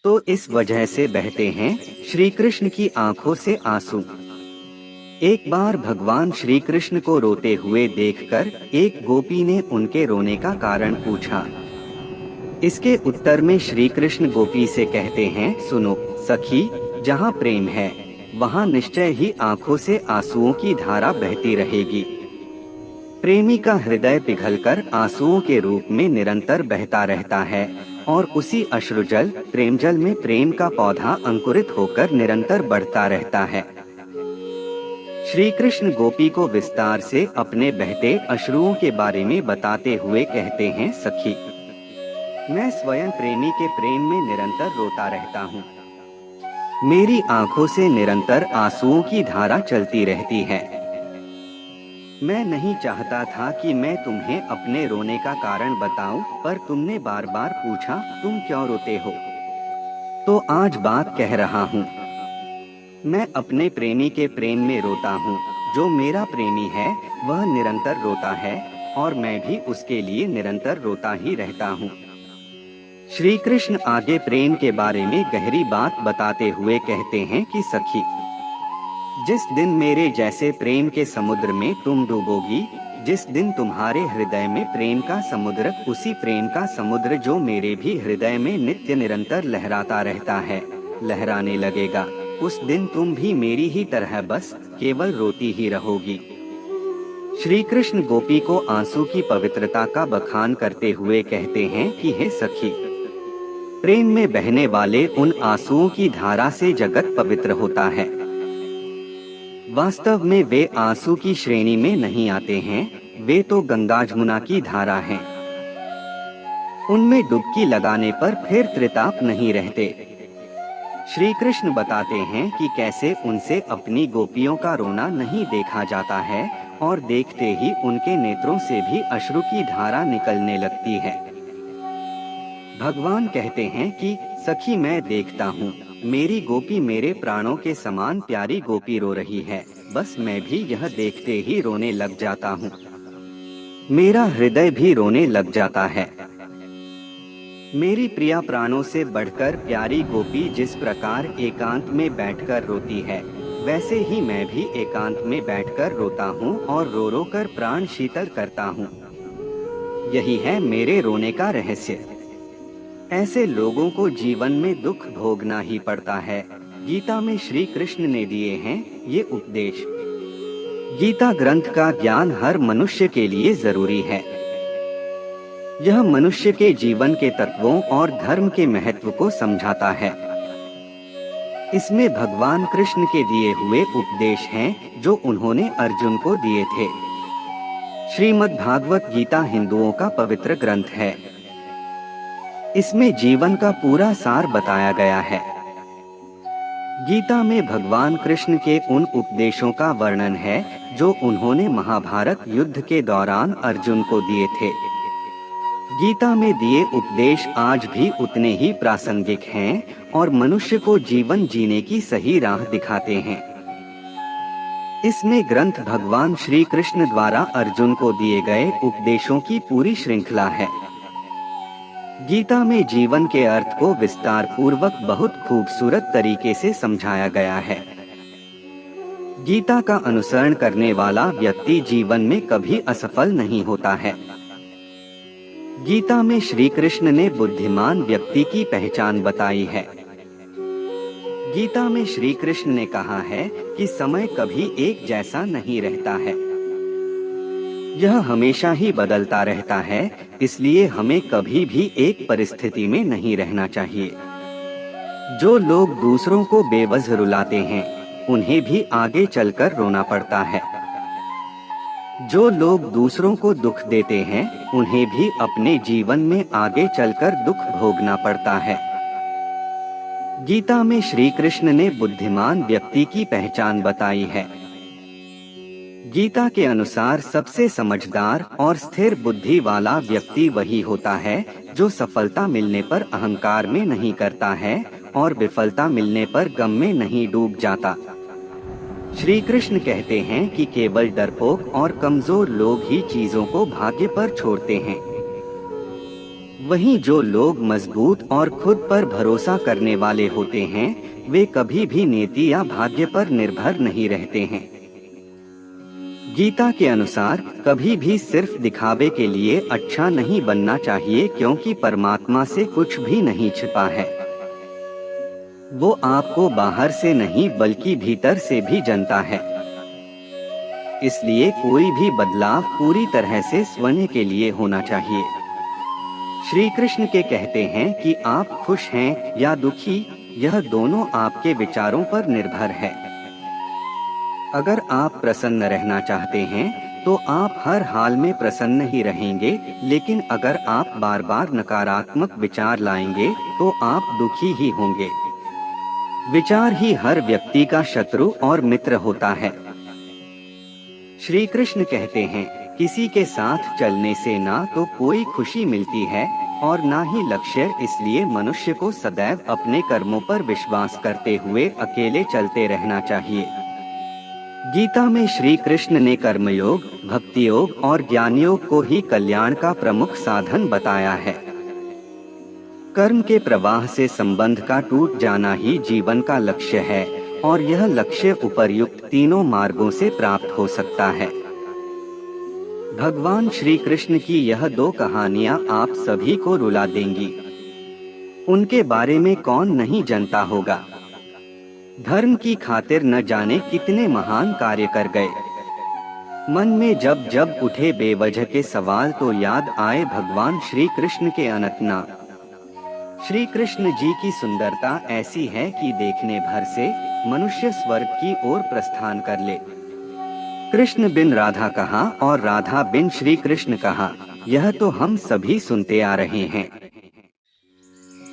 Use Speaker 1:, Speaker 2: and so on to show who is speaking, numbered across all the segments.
Speaker 1: तो इस वजह से बहते हैं श्री कृष्ण की आंखों से आंसू। एक बार भगवान श्री कृष्ण को रोते हुए देखकर एक गोपी ने उनके रोने का कारण पूछा। इसके उत्तर में श्री कृष्ण गोपी से कहते हैं, सुनो सखी, जहाँ प्रेम है वहाँ निश्चय ही आंखों से आंसुओं की धारा बहती रहेगी। प्रेमी का हृदय पिघलकर आंसुओं के रूप में निरंतर बहता रहता है और उसी अश्रुजल प्रेमजल में प्रेम का पौधा अंकुरित होकर निरंतर बढ़ता रहता है। श्री कृष्ण गोपी को विस्तार से अपने बहते अश्रुओं के बारे में बताते हुए कहते हैं, सखी, मैं स्वयं प्रेमी के प्रेम में निरंतर रोता रहता हूँ। मेरी आंखों से निरंतर आंसुओं की धारा चलती रहती है। मैं नहीं चाहता था कि मैं तुम्हें अपने रोने का कारण बताऊं, पर तुमने बार बार पूछा तुम क्यों रोते हो, तो आज बात कह रहा हूँ। मैं अपने प्रेमी के प्रेम में रोता हूँ। जो मेरा प्रेमी है वह निरंतर रोता है और मैं भी उसके लिए निरंतर रोता ही रहता हूँ। श्री कृष्ण आगे प्रेम के बारे में गहरी बात बताते हुए कहते हैं कि सखी, जिस दिन मेरे जैसे प्रेम के समुद्र में तुम डूबोगी, जिस दिन तुम्हारे हृदय में प्रेम का समुद्र, उसी प्रेम का समुद्र जो मेरे भी हृदय में नित्य निरंतर लहराता रहता है, लहराने लगेगा, उस दिन तुम भी मेरी ही तरह बस केवल रोती ही रहोगी। श्री कृष्ण गोपी को आंसू की पवित्रता का बखान करते हुए कहते हैं कि हे सखी, प्रेम में बहने वाले उन आंसुओं की धारा से जगत पवित्र होता है। वास्तव में वे आंसू की श्रेणी में नहीं आते हैं, वे तो गंगा जमुना की धारा हैं। उनमें डुबकी लगाने पर फिर त्रिताप नहीं रहते। श्री कृष्ण बताते हैं कि कैसे उनसे अपनी गोपियों का रोना नहीं देखा जाता है और देखते ही उनके नेत्रों से भी अश्रु की धारा निकलने लगती है। भगवान कहते हैं कि सखी, मैं देखता हूँ मेरी गोपी मेरे प्राणों के समान प्यारी गोपी रो रही है, बस मैं भी यह देखते ही रोने लग जाता हूँ। मेरा हृदय भी रोने लग जाता है। मेरी प्रिया प्राणों से बढ़कर प्यारी गोपी जिस प्रकार एकांत में बैठकर रोती है, वैसे ही मैं भी एकांत में बैठकर रोता हूँ और रो रो कर प्राण शीतल करता हूँ। यही है मेरे रोने का रहस्य। ऐसे लोगों को जीवन में दुख भोगना ही पड़ता है। गीता में श्री कृष्ण ने दिए हैं ये उपदेश। गीता ग्रंथ का ज्ञान हर मनुष्य के लिए जरूरी है। यह मनुष्य के जीवन के तत्वों और धर्म के महत्व को समझाता है। इसमें भगवान कृष्ण के दिए हुए उपदेश हैं जो उन्होंने अर्जुन को दिए थे। श्रीमद् भागवत गीता हिंदुओं का पवित्र ग्रंथ है। इसमें जीवन का पूरा सार बताया गया है। गीता में भगवान कृष्ण के उन उपदेशों का वर्णन है जो उन्होंने महाभारत युद्ध के दौरान अर्जुन को दिए थे। गीता में दिए उपदेश आज भी उतने ही प्रासंगिक हैं और मनुष्य को जीवन जीने की सही राह दिखाते हैं। इसमें ग्रंथ भगवान श्री कृष्ण द्वारा अर्जुन को दिए गए उपदेशों की पूरी श्रृंखला है। गीता में जीवन के अर्थ को विस्तार पूर्वक बहुत खूबसूरत तरीके से समझाया गया है। गीता का अनुसरण करने वाला व्यक्ति जीवन में कभी असफल नहीं होता है। गीता में श्री कृष्ण ने बुद्धिमान व्यक्ति की पहचान बताई है। गीता में श्री कृष्ण ने कहा है कि समय कभी एक जैसा नहीं रहता है, यह हमेशा ही बदलता रहता है, इसलिए हमें कभी भी एक परिस्थिति में नहीं रहना चाहिए। जो लोग दूसरों को बेवजह रुलाते हैं, उन्हें भी आगे चलकर रोना पड़ता है। जो लोग दूसरों को दुख देते हैं, उन्हें भी अपने जीवन में आगे चलकर दुख भोगना पड़ता है। गीता में श्री कृष्ण ने बुद्धिमान व्यक्ति की पहचान बताई है। गीता के अनुसार सबसे समझदार और स्थिर बुद्धि वाला व्यक्ति वही होता है जो सफलता मिलने पर अहंकार में नहीं करता है और विफलता मिलने पर गम में नहीं डूब जाता। श्री कृष्ण कहते हैं कि केवल डरपोक और कमजोर लोग ही चीजों को भाग्य पर छोड़ते हैं। वहीं जो लोग मजबूत और खुद पर भरोसा करने वाले होते हैं, वे कभी भी नीति या भाग्य पर निर्भर नहीं रहते हैं। गीता के अनुसार कभी भी सिर्फ दिखावे के लिए अच्छा नहीं बनना चाहिए, क्योंकि परमात्मा से कुछ भी नहीं छिपा है। वो आपको बाहर से नहीं बल्कि भीतर से भी जानता है। इसलिए कोई भी बदलाव पूरी तरह से स्वयं के लिए होना चाहिए। श्री कृष्ण के कहते हैं कि आप खुश हैं या दुखी, यह दोनों आपके विचारों पर निर्भर है। अगर आप प्रसन्न रहना चाहते हैं तो आप हर हाल में प्रसन्न ही रहेंगे, लेकिन अगर आप बार बार नकारात्मक विचार लाएंगे तो आप दुखी ही होंगे। विचार ही हर व्यक्ति का शत्रु और मित्र होता है। श्री कृष्ण कहते हैं, किसी के साथ चलने से ना तो कोई खुशी मिलती है और ना ही लक्ष्य, इसलिए मनुष्य को सदैव अपने कर्मों पर विश्वास करते हुए अकेले चलते रहना चाहिए। गीता में श्री कृष्ण ने कर्मयोग, भक्ति योग और ज्ञान योग को ही कल्याण का प्रमुख साधन बताया है। कर्म के प्रवाह से संबंध का टूट जाना ही जीवन का लक्ष्य है और यह लक्ष्य उपर्युक्त तीनों मार्गों से प्राप्त हो सकता है। भगवान श्री कृष्ण की यह दो कहानियां आप सभी को रुला देंगी। उनके बारे में कौन नहीं जानता होगा। धर्म की खातिर न जाने कितने महान कार्य कर गए। मन में जब जब उठे बेवजह के सवाल तो याद आए भगवान श्री कृष्ण के अनंत नाम। श्री कृष्ण जी की सुंदरता ऐसी है कि देखने भर से मनुष्य स्वर्ग की ओर प्रस्थान कर ले। कृष्ण बिन राधा कहा और राधा बिन श्री कृष्ण कहा, यह तो हम सभी सुनते आ रहे हैं।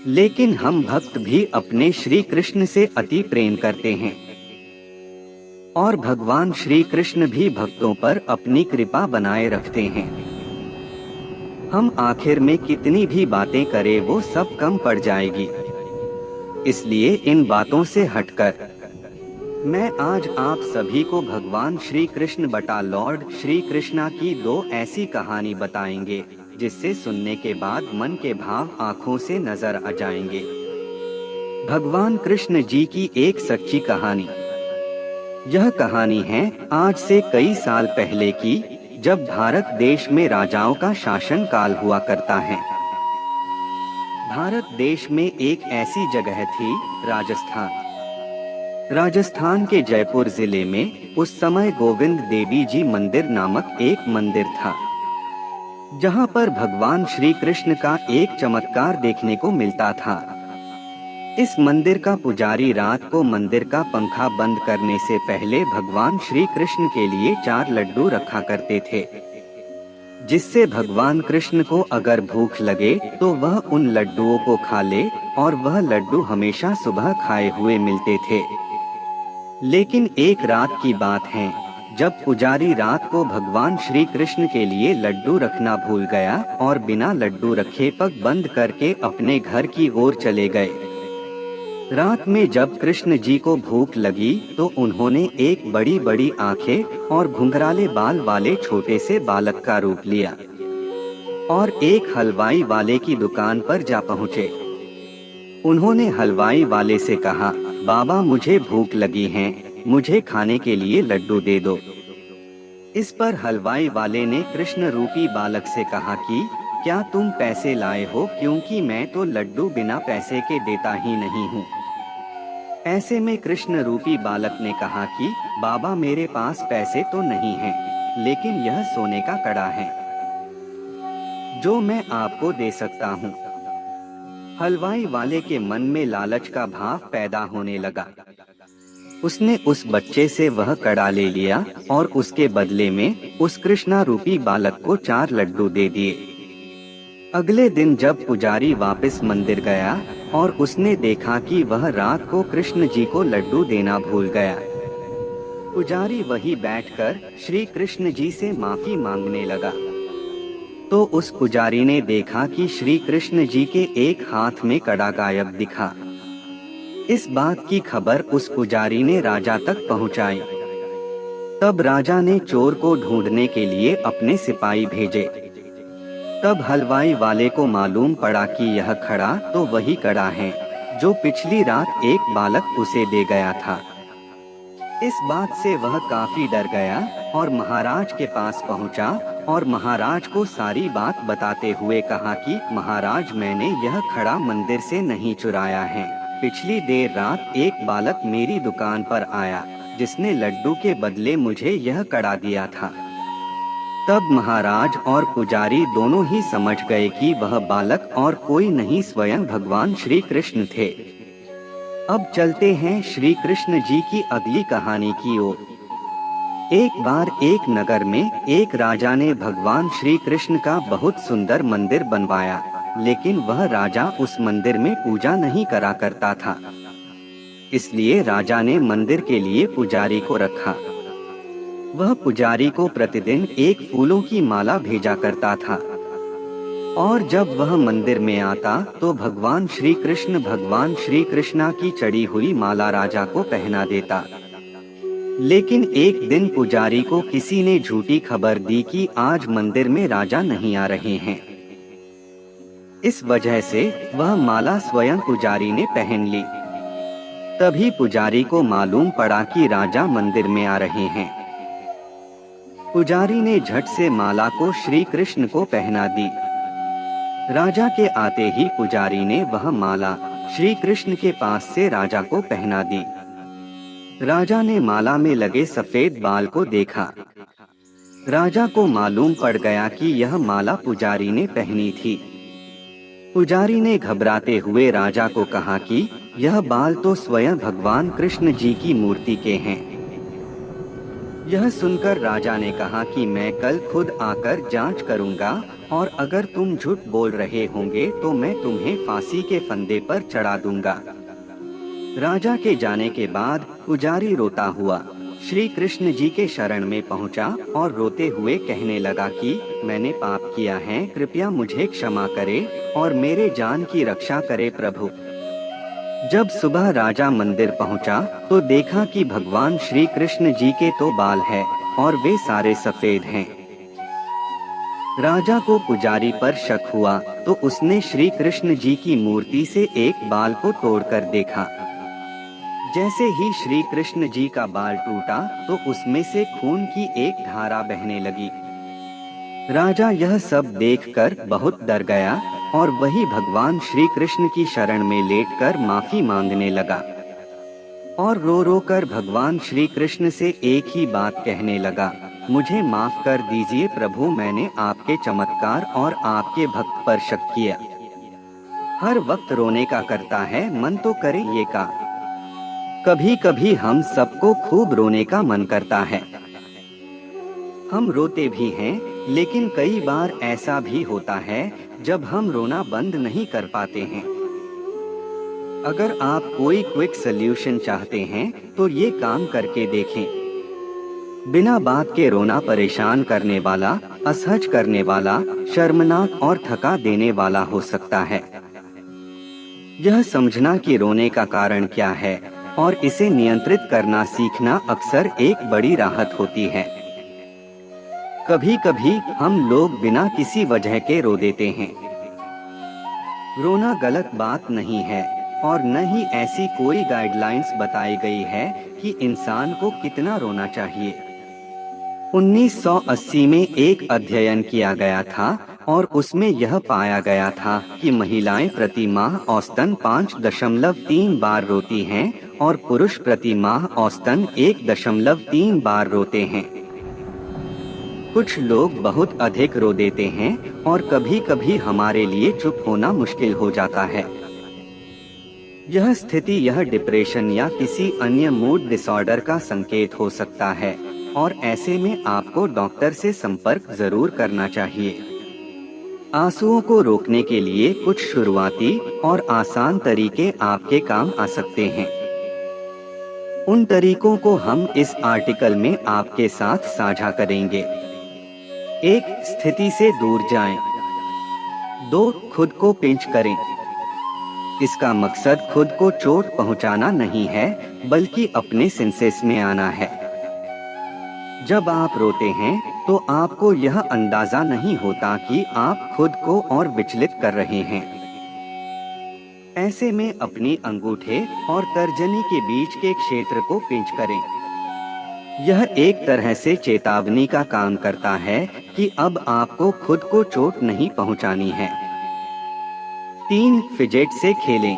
Speaker 1: लेकिन हम भक्त भी अपने श्री कृष्ण से अति प्रेम करते हैं और भगवान श्री कृष्ण भी भक्तों पर अपनी कृपा बनाए रखते हैं। हम आखिर में कितनी भी बातें करें वो सब कम पड़ जाएगी। इसलिए इन बातों से हटकर मैं आज आप सभी को भगवान श्री कृष्ण बटा लॉर्ड श्री कृष्णा की दो ऐसी कहानी बताएंगे जिससे सुनने के बाद मन के भाव आँखों से नजर आ जाएंगे। भगवान कृष्ण जी की एक सच्ची कहानी। यह कहानी है आज से कई साल पहले की, जब भारत देश में राजाओं का शासन काल हुआ करता है। भारत देश में एक ऐसी जगह थी, राजस्थान। राजस्थान के जयपुर जिले में उस समय गोविंद देवी जी मंदिर नामक एक मंदिर था, जहां पर भगवान श्री कृष्ण का एक चमत्कार देखने को मिलता था। इस मंदिर का पुजारी रात को मंदिर का पंखा बंद करने से पहले भगवान श्री कृष्ण के लिए 4 लड्डू रखा करते थे, जिससे भगवान कृष्ण को अगर भूख लगे तो वह उन लड्डुओं को खा ले और वह लड्डू हमेशा सुबह खाए हुए मिलते थे। लेकिन एक रात की बात है, जब पुजारी रात को भगवान श्री कृष्ण के लिए लड्डू रखना भूल गया और बिना लड्डू रखे पग बंद करके अपने घर की ओर चले गए। रात में जब कृष्ण जी को भूख लगी तो उन्होंने एक बड़ी बड़ी आंखें और घुंघराले बाल वाले छोटे से बालक का रूप लिया और एक हलवाई वाले की दुकान पर जा पहुँचे। उन्होंने हलवाई वाले से कहा, बाबा मुझे भूख लगी है, मुझे खाने के लिए लड्डू दे दो। इस पर हलवाई वाले ने कृष्ण रूपी बालक से कहा कि क्या तुम पैसे लाए हो, क्योंकि मैं तो लड्डू बिना पैसे के देता ही नहीं हूँ। ऐसे में कृष्ण रूपी बालक ने कहा कि बाबा मेरे पास पैसे तो नहीं हैं, लेकिन यह सोने का कड़ा है जो मैं आपको दे सकता हूँ। हलवाई वाले के मन में लालच का भाव पैदा होने लगा। उसने उस बच्चे से वह कड़ा ले लिया और उसके बदले में उस कृष्णा रूपी बालक को 4 लड्डू दे दिए। अगले दिन जब पुजारी वापस मंदिर गया और उसने देखा कि वह रात को कृष्ण जी को लड्डू देना भूल गया। पुजारी वहीं बैठकर श्री कृष्ण जी से माफी मांगने लगा। तो उस पुजारी ने देखा कि श्री कृष्ण जी के एक हाथ में कड़ा गायब दिखा। इस बात की खबर उस पुजारी ने राजा तक पहुंचाई। तब राजा ने चोर को ढूंढने के लिए अपने सिपाही भेजे। तब हलवाई वाले को मालूम पड़ा कि यह खड़ा तो वही कड़ा है जो पिछली रात एक बालक उसे दे गया था। इस बात से वह काफी डर गया और महाराज के पास पहुंचा और महाराज को सारी बात बताते हुए कहा कि महाराज, मैंने यह खड़ा मंदिर से नहीं चुराया है। पिछली देर रात एक बालक मेरी दुकान पर आया जिसने लड्डू के बदले मुझे यह कड़ा दिया था। तब महाराज और पुजारी दोनों ही समझ गए कि वह बालक और कोई नहीं स्वयं भगवान श्री कृष्ण थे। अब चलते हैं श्री कृष्ण जी की अगली कहानी की ओर। एक बार एक नगर में एक राजा ने भगवान श्री कृष्ण का बहुत सुंदर मंदिर बनवाया, लेकिन वह राजा उस मंदिर में पूजा नहीं करा करता था। इसलिए राजा ने मंदिर के लिए पुजारी को रखा। वह पुजारी को प्रतिदिन एक फूलों की माला भेजा करता था और जब वह मंदिर में आता तो भगवान श्री कृष्णा की चढ़ी हुई माला राजा को पहना देता। लेकिन एक दिन पुजारी को किसी ने झूठी खबर दी कि आज मंदिर में राजा नहीं आ रहे हैं। इस वजह से वह माला स्वयं पुजारी ने पहन ली। तभी पुजारी को मालूम पड़ा कि राजा मंदिर में आ रहे हैं। पुजारी ने झट से माला को श्री कृष्ण को पहना दी। राजा के आते ही पुजारी ने वह माला श्री कृष्ण के पास से राजा को पहना दी। राजा ने माला में लगे सफेद बाल को देखा। राजा को मालूम पड़ गया कि यह माला पुजारी ने पहनी थी। पुजारी ने घबराते हुए राजा को कहा कि यह बाल तो स्वयं भगवान कृष्ण जी की मूर्ति के हैं। यह सुनकर राजा ने कहा कि मैं कल खुद आकर जांच करूंगा और अगर तुम झूठ बोल रहे होंगे तो मैं तुम्हें फांसी के फंदे पर चढ़ा दूंगा। राजा के जाने के बाद पुजारी रोता हुआ श्री कृष्ण जी के शरण में पहुंचा और रोते हुए कहने लगा कि मैंने पाप किया है, कृपया मुझे क्षमा करे और मेरे जान की रक्षा करे प्रभु। जब सुबह राजा मंदिर पहुंचा तो देखा कि भगवान श्री कृष्ण जी के तो बाल है और वे सारे सफेद हैं। राजा को पुजारी पर शक हुआ तो उसने श्री कृष्ण जी की मूर्ति से एक बाल को तोड़कर देखा। जैसे ही श्री कृष्ण जी का बाल टूटा तो उसमें से खून की एक धारा बहने लगी। राजा यह सब देखकर बहुत डर गया और वही भगवान श्री कृष्ण की शरण में लेटकर माफी मांगने लगा और रो रो कर भगवान श्री कृष्ण से एक ही बात कहने लगा, मुझे माफ कर दीजिए प्रभु, मैंने आपके चमत्कार और आपके भक्त पर शक किया। हर वक्त रोने का करता है, मन तो करे ये का। कभी कभी हम सबको खूब रोने का मन करता है। हम रोते भी हैं, लेकिन कई बार ऐसा भी होता है जब हम रोना बंद नहीं कर पाते हैं। अगर आप कोई क्विक सल्यूशन चाहते हैं तो ये काम करके देखें। बिना बात के रोना परेशान करने वाला, असहज करने वाला, शर्मनाक और थका देने वाला हो सकता है। यह समझना कि रोने का कारण क्या है और इसे नियंत्रित करना सीखना अक्सर एक बड़ी राहत होती है। कभी कभी हम लोग बिना किसी वजह के रो देते हैं। रोना गलत बात नहीं है और न ही ऐसी कोई गाइडलाइंस बताई गई है कि इंसान को कितना रोना चाहिए। 1980 में एक अध्ययन किया गया था और उसमें यह पाया गया था कि महिलाएं प्रति माह औसतन 5.3 बार रोती हैं और पुरुष प्रति माह औसतन 1.3 बार रोते हैं। कुछ लोग बहुत अधिक रो देते हैं और कभी कभी हमारे लिए चुप होना मुश्किल हो जाता है। यह स्थिति यह डिप्रेशन या किसी अन्य मूड डिसऑर्डर का संकेत हो सकता है और ऐसे में आपको डॉक्टर से संपर्क जरूर करना चाहिए। आंसुओं को रोकने के लिए कुछ शुरुआती और आसान तरीके आपके काम आ सकते हैं। उन तरीकों को हम इस आर्टिकल में आपके साथ साझा करेंगे। 1. स्थिति से दूर जाएं। 2. खुद को पिंच करें। इसका मकसद खुद को चोट पहुंचाना नहीं है, बल्कि अपने सेंसेस में आना है। जब आप रोते हैं तो आपको यह अंदाजा नहीं होता कि आप खुद को और विचलित कर रहे हैं। ऐसे में अपनी अंगूठे और तर्जनी के बीच के क्षेत्र को पिंच करें। यह एक तरह से चेतावनी का काम करता है कि अब आपको खुद को चोट नहीं पहुंचानी है। 3. फिजेट से खेलें।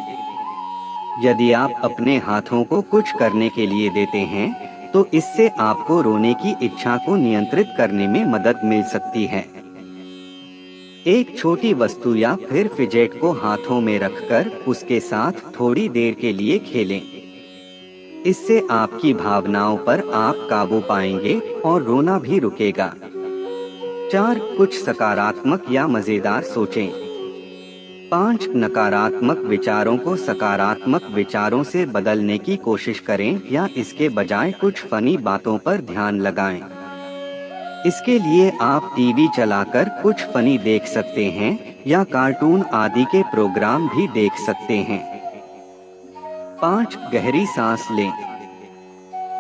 Speaker 1: यदि आप अपने हाथों को कुछ करने के लिए देते हैं, तो इससे आपको रोने की इच्छा को नियंत्रित करने में मदद मिल सकती है। एक छोटी वस्तु या फिर फिजेट को हाथों में रखकर उसके साथ थोड़ी देर के लिए खेलें। इससे आपकी भावनाओं पर आप काबू पाएंगे और रोना भी रुकेगा। 4. कुछ सकारात्मक या मजेदार सोचें। 5. नकारात्मक विचारों को सकारात्मक विचारों से बदलने की कोशिश करें या इसके बजाय कुछ फनी बातों पर ध्यान लगाएं। इसके लिए आप टीवी चलाकर कुछ फनी देख सकते हैं या कार्टून आदि के प्रोग्राम भी देख सकते हैं। 5. गहरी सांस लें।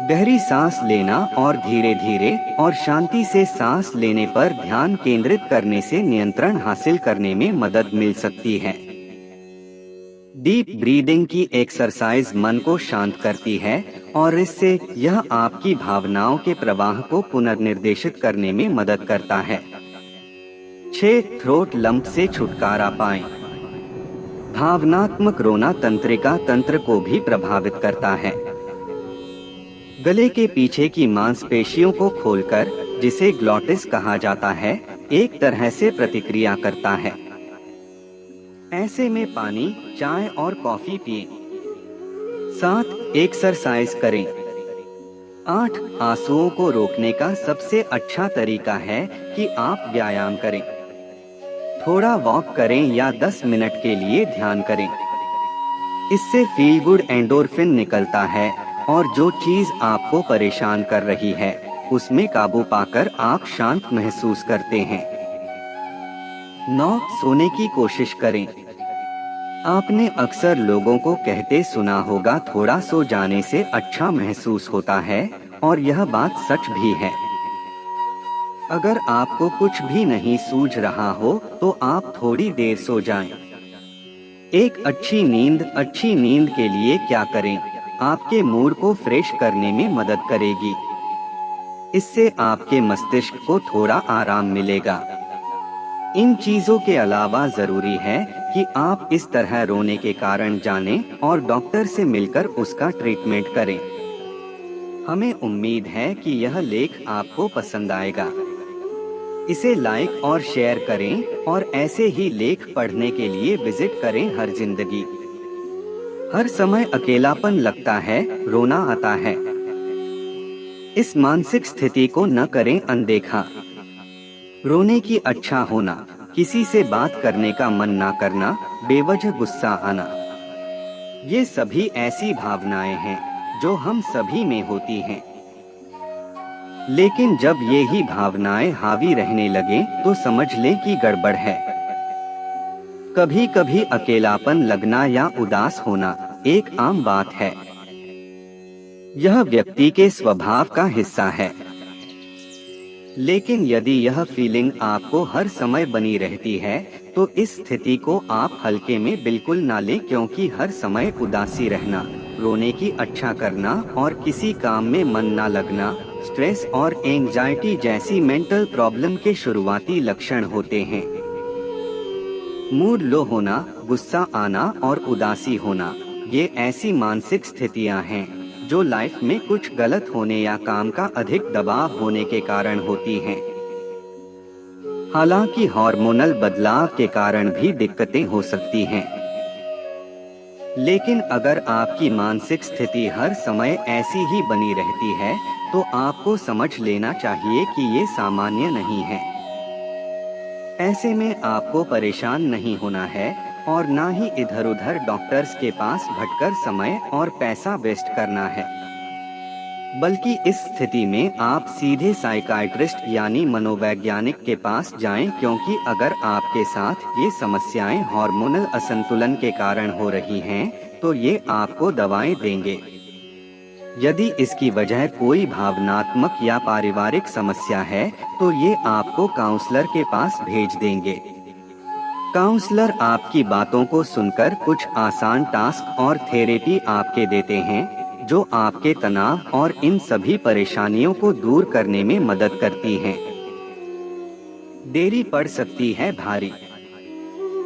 Speaker 1: गहरी सांस लेना और धीरे धीरे और शांति से सांस लेने पर ध्यान केंद्रित करने से नियंत्रण हासिल करने में मदद मिल सकती है। डीप ब्रीदिंग की एक्सरसाइज मन को शांत करती है और इससे यह आपकी भावनाओं के प्रवाह को पुनर्निर्देशित करने में मदद करता है। 6. थ्रोट लंप से छुटकारा पाएं। भावनात्मक रोना तंत्रिका तंत्र को भी प्रभावित करता है। गले के पीछे की मांसपेशियों को खोलकर, जिसे ग्लॉटिस कहा जाता है, एक तरह से प्रतिक्रिया करता है। ऐसे में पानी, चाय और कॉफी पिएं। 7. एक्सरसाइज करें। 8. आंसुओं को रोकने का सबसे अच्छा तरीका है कि आप व्यायाम करें। थोड़ा वॉक करें या 10 मिनट के लिए ध्यान करें। इससे फील गुड एंडोर्फिन निकलता है और जो चीज आपको परेशान कर रही है उसमें काबू पाकर आप शांत महसूस करते हैं। 9. सोने की कोशिश करें। आपने अक्सर लोगों को कहते सुना होगा, थोड़ा सो जाने से अच्छा महसूस होता है, और यह बात सच भी है। अगर आपको कुछ भी नहीं सूझ रहा हो तो आप थोड़ी देर सो जाएं। एक अच्छी नींद के लिए क्या करें? आपके मूड को फ्रेश करने में मदद करेगी। इससे आपके मस्तिष्क को थोड़ा आराम मिलेगा। इन चीजों के अलावा जरूरी है कि आप इस तरह रोने के कारण जानें और डॉक्टर से मिलकर उसका ट्रीटमेंट करें। हमें उम्मीद है कि यह लेख आपको पसंद आएगा। इसे लाइक और शेयर करें और ऐसे ही लेख पढ़ने के लिए विजिट करें हर जिंदगी। हर समय अकेलापन लगता है, रोना आता है। इस मानसिक स्थिति को न करें अनदेखा। रोने की अच्छा होना, किसी से बात करने का मन ना करना, बेवजह गुस्सा आना, ये सभी ऐसी भावनाएं हैं जो हम सभी में होती हैं। लेकिन जब ये ही भावनाएं हावी रहने लगे तो समझ लें कि गड़बड़ है। कभी कभी अकेलापन लगना या उदास होना एक आम बात है। यह व्यक्ति के स्वभाव का हिस्सा है। लेकिन यदि यह फीलिंग आपको हर समय बनी रहती है तो इस स्थिति को आप हल्के में बिल्कुल ना लें, क्योंकि हर समय उदासी रहना, रोने की अच्छा करना और किसी काम में मन ना लगना स्ट्रेस और एंजाइटी जैसी मेंटल प्रॉब्लम के शुरुआती लक्षण होते हैं। मूड लो होना, गुस्सा आना और उदासी होना, ये ऐसी मानसिक स्थितियां हैं जो लाइफ में कुछ गलत होने या काम का अधिक दबाव होने के कारण होती हैं। हालांकि हार्मोनल बदलाव के कारण भी दिक्कतें हो सकती हैं। लेकिन अगर आपकी मानसिक स्थिति हर समय ऐसी ही बनी रहती है तो आपको समझ लेना चाहिए कि ये सामान्य नहीं है। ऐसे में आपको परेशान नहीं होना है और ना ही इधर उधर डॉक्टर्स के पास भटकर समय और पैसा वेस्ट करना है, बल्कि इस स्थिति में आप सीधे साइकाइट्रिस्ट यानी मनोवैज्ञानिक के पास जाएं, क्योंकि अगर आपके साथ ये समस्याएं हार्मोनल असंतुलन के कारण हो रही हैं तो ये आपको दवाएं देंगे। यदि इसकी वजह कोई भावनात्मक या पारिवारिक समस्या है, तो ये आपको काउंसलर के पास भेज देंगे। काउंसलर आपकी बातों को सुनकर कुछ आसान टास्क और थेरेपी आपके देते हैं, जो आपके तनाव और इन सभी परेशानियों को दूर करने में मदद करती हैं। देरी पड़ सकती है भारी।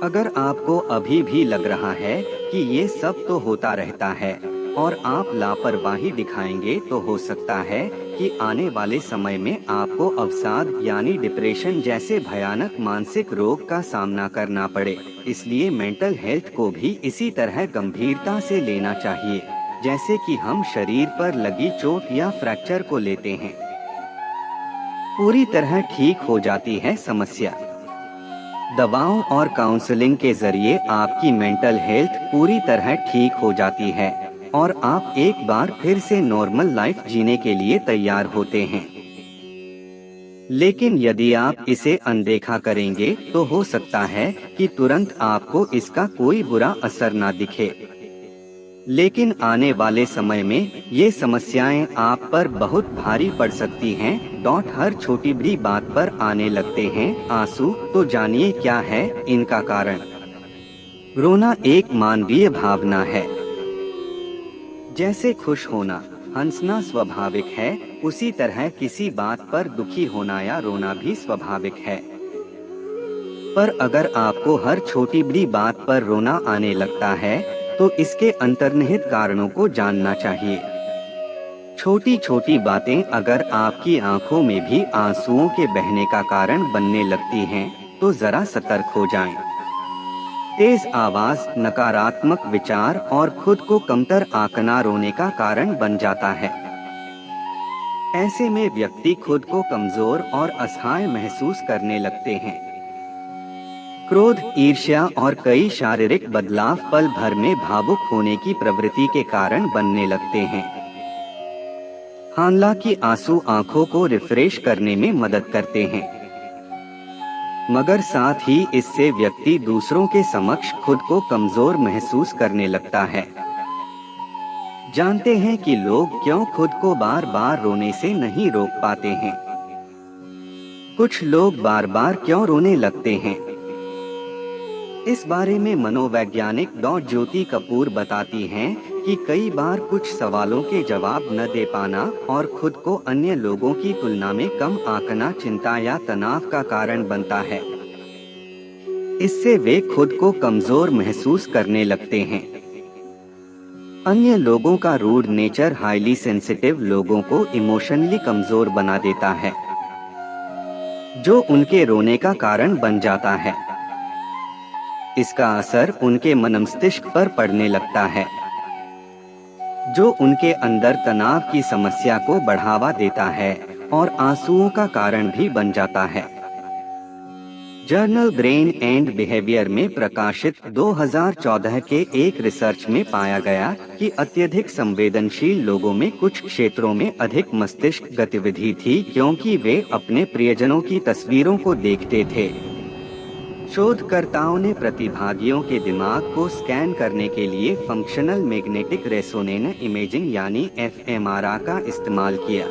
Speaker 1: अगर आपको अभी भी लग रहा है कि ये सब तो होता रहता है और आप लापरवाही दिखाएंगे, तो हो सकता है कि आने वाले समय में आपको अवसाद यानी डिप्रेशन जैसे भयानक मानसिक रोग का सामना करना पड़े। इसलिए मेंटल हेल्थ को भी इसी तरह गंभीरता से लेना चाहिए, जैसे कि हम शरीर पर लगी चोट या फ्रैक्चर को लेते हैं। पूरी तरह ठीक हो जाती है समस्या। दवाओं और काउंसलिंग के जरिए आपकी मेंटल हेल्थ पूरी तरह ठीक हो जाती है और आप एक बार फिर से नॉर्मल लाइफ जीने के लिए तैयार होते हैं। लेकिन यदि आप इसे अनदेखा करेंगे, तो हो सकता है कि तुरंत आपको इसका कोई बुरा असर ना दिखे, लेकिन आने वाले समय में ये समस्याएं आप पर बहुत भारी पड़ सकती हैं। हर छोटी बड़ी बात पर आने लगते हैं आंसू, तो जानिए क्या है इनका कारण। रोना एक मानवीय भावना है। जैसे खुश होना, हंसना स्वाभाविक है, उसी तरह किसी बात पर दुखी होना या रोना भी स्वाभाविक है। पर अगर आपको हर छोटी बड़ी बात पर रोना आने लगता है, तो इसके अंतर्निहित कारणों को जानना चाहिए। छोटी छोटी बातें अगर आपकी आंखों में भी आंसुओं के बहने का कारण बनने लगती हैं, तो जरा सतर्क हो जाएं। तेज आवाज, नकारात्मक विचार और खुद को कमतर आंकना रोने का कारण बन जाता है। ऐसे में व्यक्ति खुद को कमजोर और असहाय महसूस करने लगते हैं। क्रोध, ईर्ष्या और कई शारीरिक बदलाव पल भर में भावुक होने की प्रवृत्ति के कारण बनने लगते हैं। हालांकि आंसू आंखों को रिफ्रेश करने में मदद करते हैं, मगर साथ ही इससे व्यक्ति दूसरों के समक्ष खुद को कमजोर महसूस करने लगता है। जानते हैं कि लोग क्यों खुद को बार बार रोने से नहीं रोक पाते हैं? कुछ लोग बार बार क्यों रोने लगते हैं? इस बारे में मनोवैज्ञानिक डॉ. ज्योति कपूर बताती हैं कि कई बार कुछ सवालों के जवाब न दे पाना और खुद को अन्य लोगों की तुलना में कम आंकना चिंता या तनाव का कारण बनता है। इससे वे खुद को कमजोर महसूस करने लगते हैं। अन्य लोगों का रूड नेचर हाईली सेंसिटिव लोगों को इमोशनली कमजोर बना देता है, जो उनके रोने का कारण बन जाता है। इसका असर उनके मनमस्तिष्क पर पड़ने लगता है, जो उनके अंदर तनाव की समस्या को बढ़ावा देता है और आंसुओं का कारण भी बन जाता है। जर्नल ब्रेन एंड बिहेवियर में प्रकाशित 2014 के एक रिसर्च में पाया गया कि अत्यधिक संवेदनशील लोगों में कुछ क्षेत्रों में अधिक मस्तिष्क गतिविधि थी, क्योंकि वे अपने प्रियजनों की तस्वीरों को देखते थे। शोधकर्ताओं ने प्रतिभागियों के दिमाग को स्कैन करने के लिए फंक्शनल मैग्नेटिक रेजोनेंस इमेजिंग यानी fMRI का इस्तेमाल किया।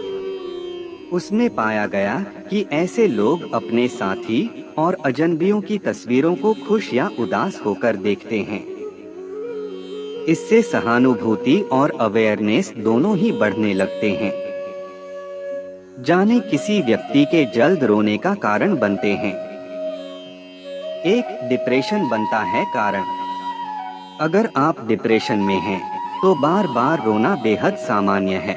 Speaker 1: उसमें पाया गया कि ऐसे लोग अपने साथी और अजनबियों की तस्वीरों को खुश या उदास होकर देखते हैं। इससे सहानुभूति और अवेयरनेस दोनों ही बढ़ने लगते हैं। जाने किसी व्यक्ति के जल्द रोने का कारण बनते हैं। एक, डिप्रेशन बनता है कारण। अगर आप डिप्रेशन में हैं, तो बार बार रोना बेहद सामान्य है।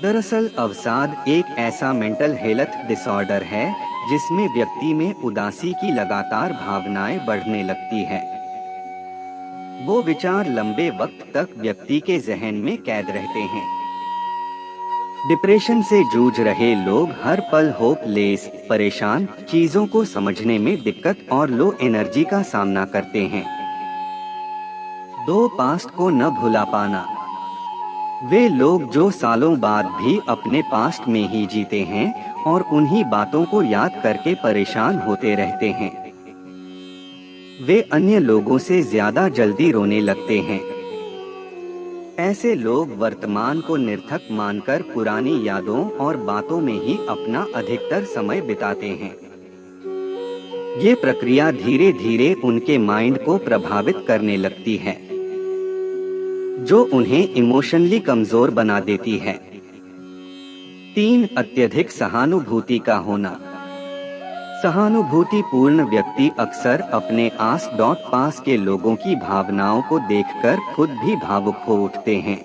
Speaker 1: दरअसल अवसाद एक ऐसा मेंटल हेल्थ डिसऑर्डर है जिसमें व्यक्ति में उदासी की लगातार भावनाएं बढ़ने लगती है। वो विचार लंबे वक्त तक व्यक्ति के जहन में कैद रहते हैं। डिप्रेशन से जूझ रहे लोग हर पल होपलेस, परेशान, चीजों को समझने में दिक्कत और लो एनर्जी का सामना करते हैं। 2, पास्ट को न भुला पाना। वे लोग जो सालों बाद भी अपने पास्ट में ही जीते हैं और उन्हीं बातों को याद करके परेशान होते रहते हैं। वे अन्य लोगों से ज्यादा जल्दी रोने लगते हैं। ऐसे लोग वर्तमान को निरर्थक मानकर पुरानी यादों और बातों में ही अपना अधिकतर समय बिताते हैं। ये प्रक्रिया धीरे धीरे उनके माइंड को प्रभावित करने लगती है, जो उन्हें इमोशनली कमजोर बना देती है। 3. अत्यधिक सहानुभूति का होना। सहानुभूति पूर्ण व्यक्ति अक्सर अपने आस-पास के लोगों की भावनाओं को देखकर खुद भी भावुक हो उठते हैं।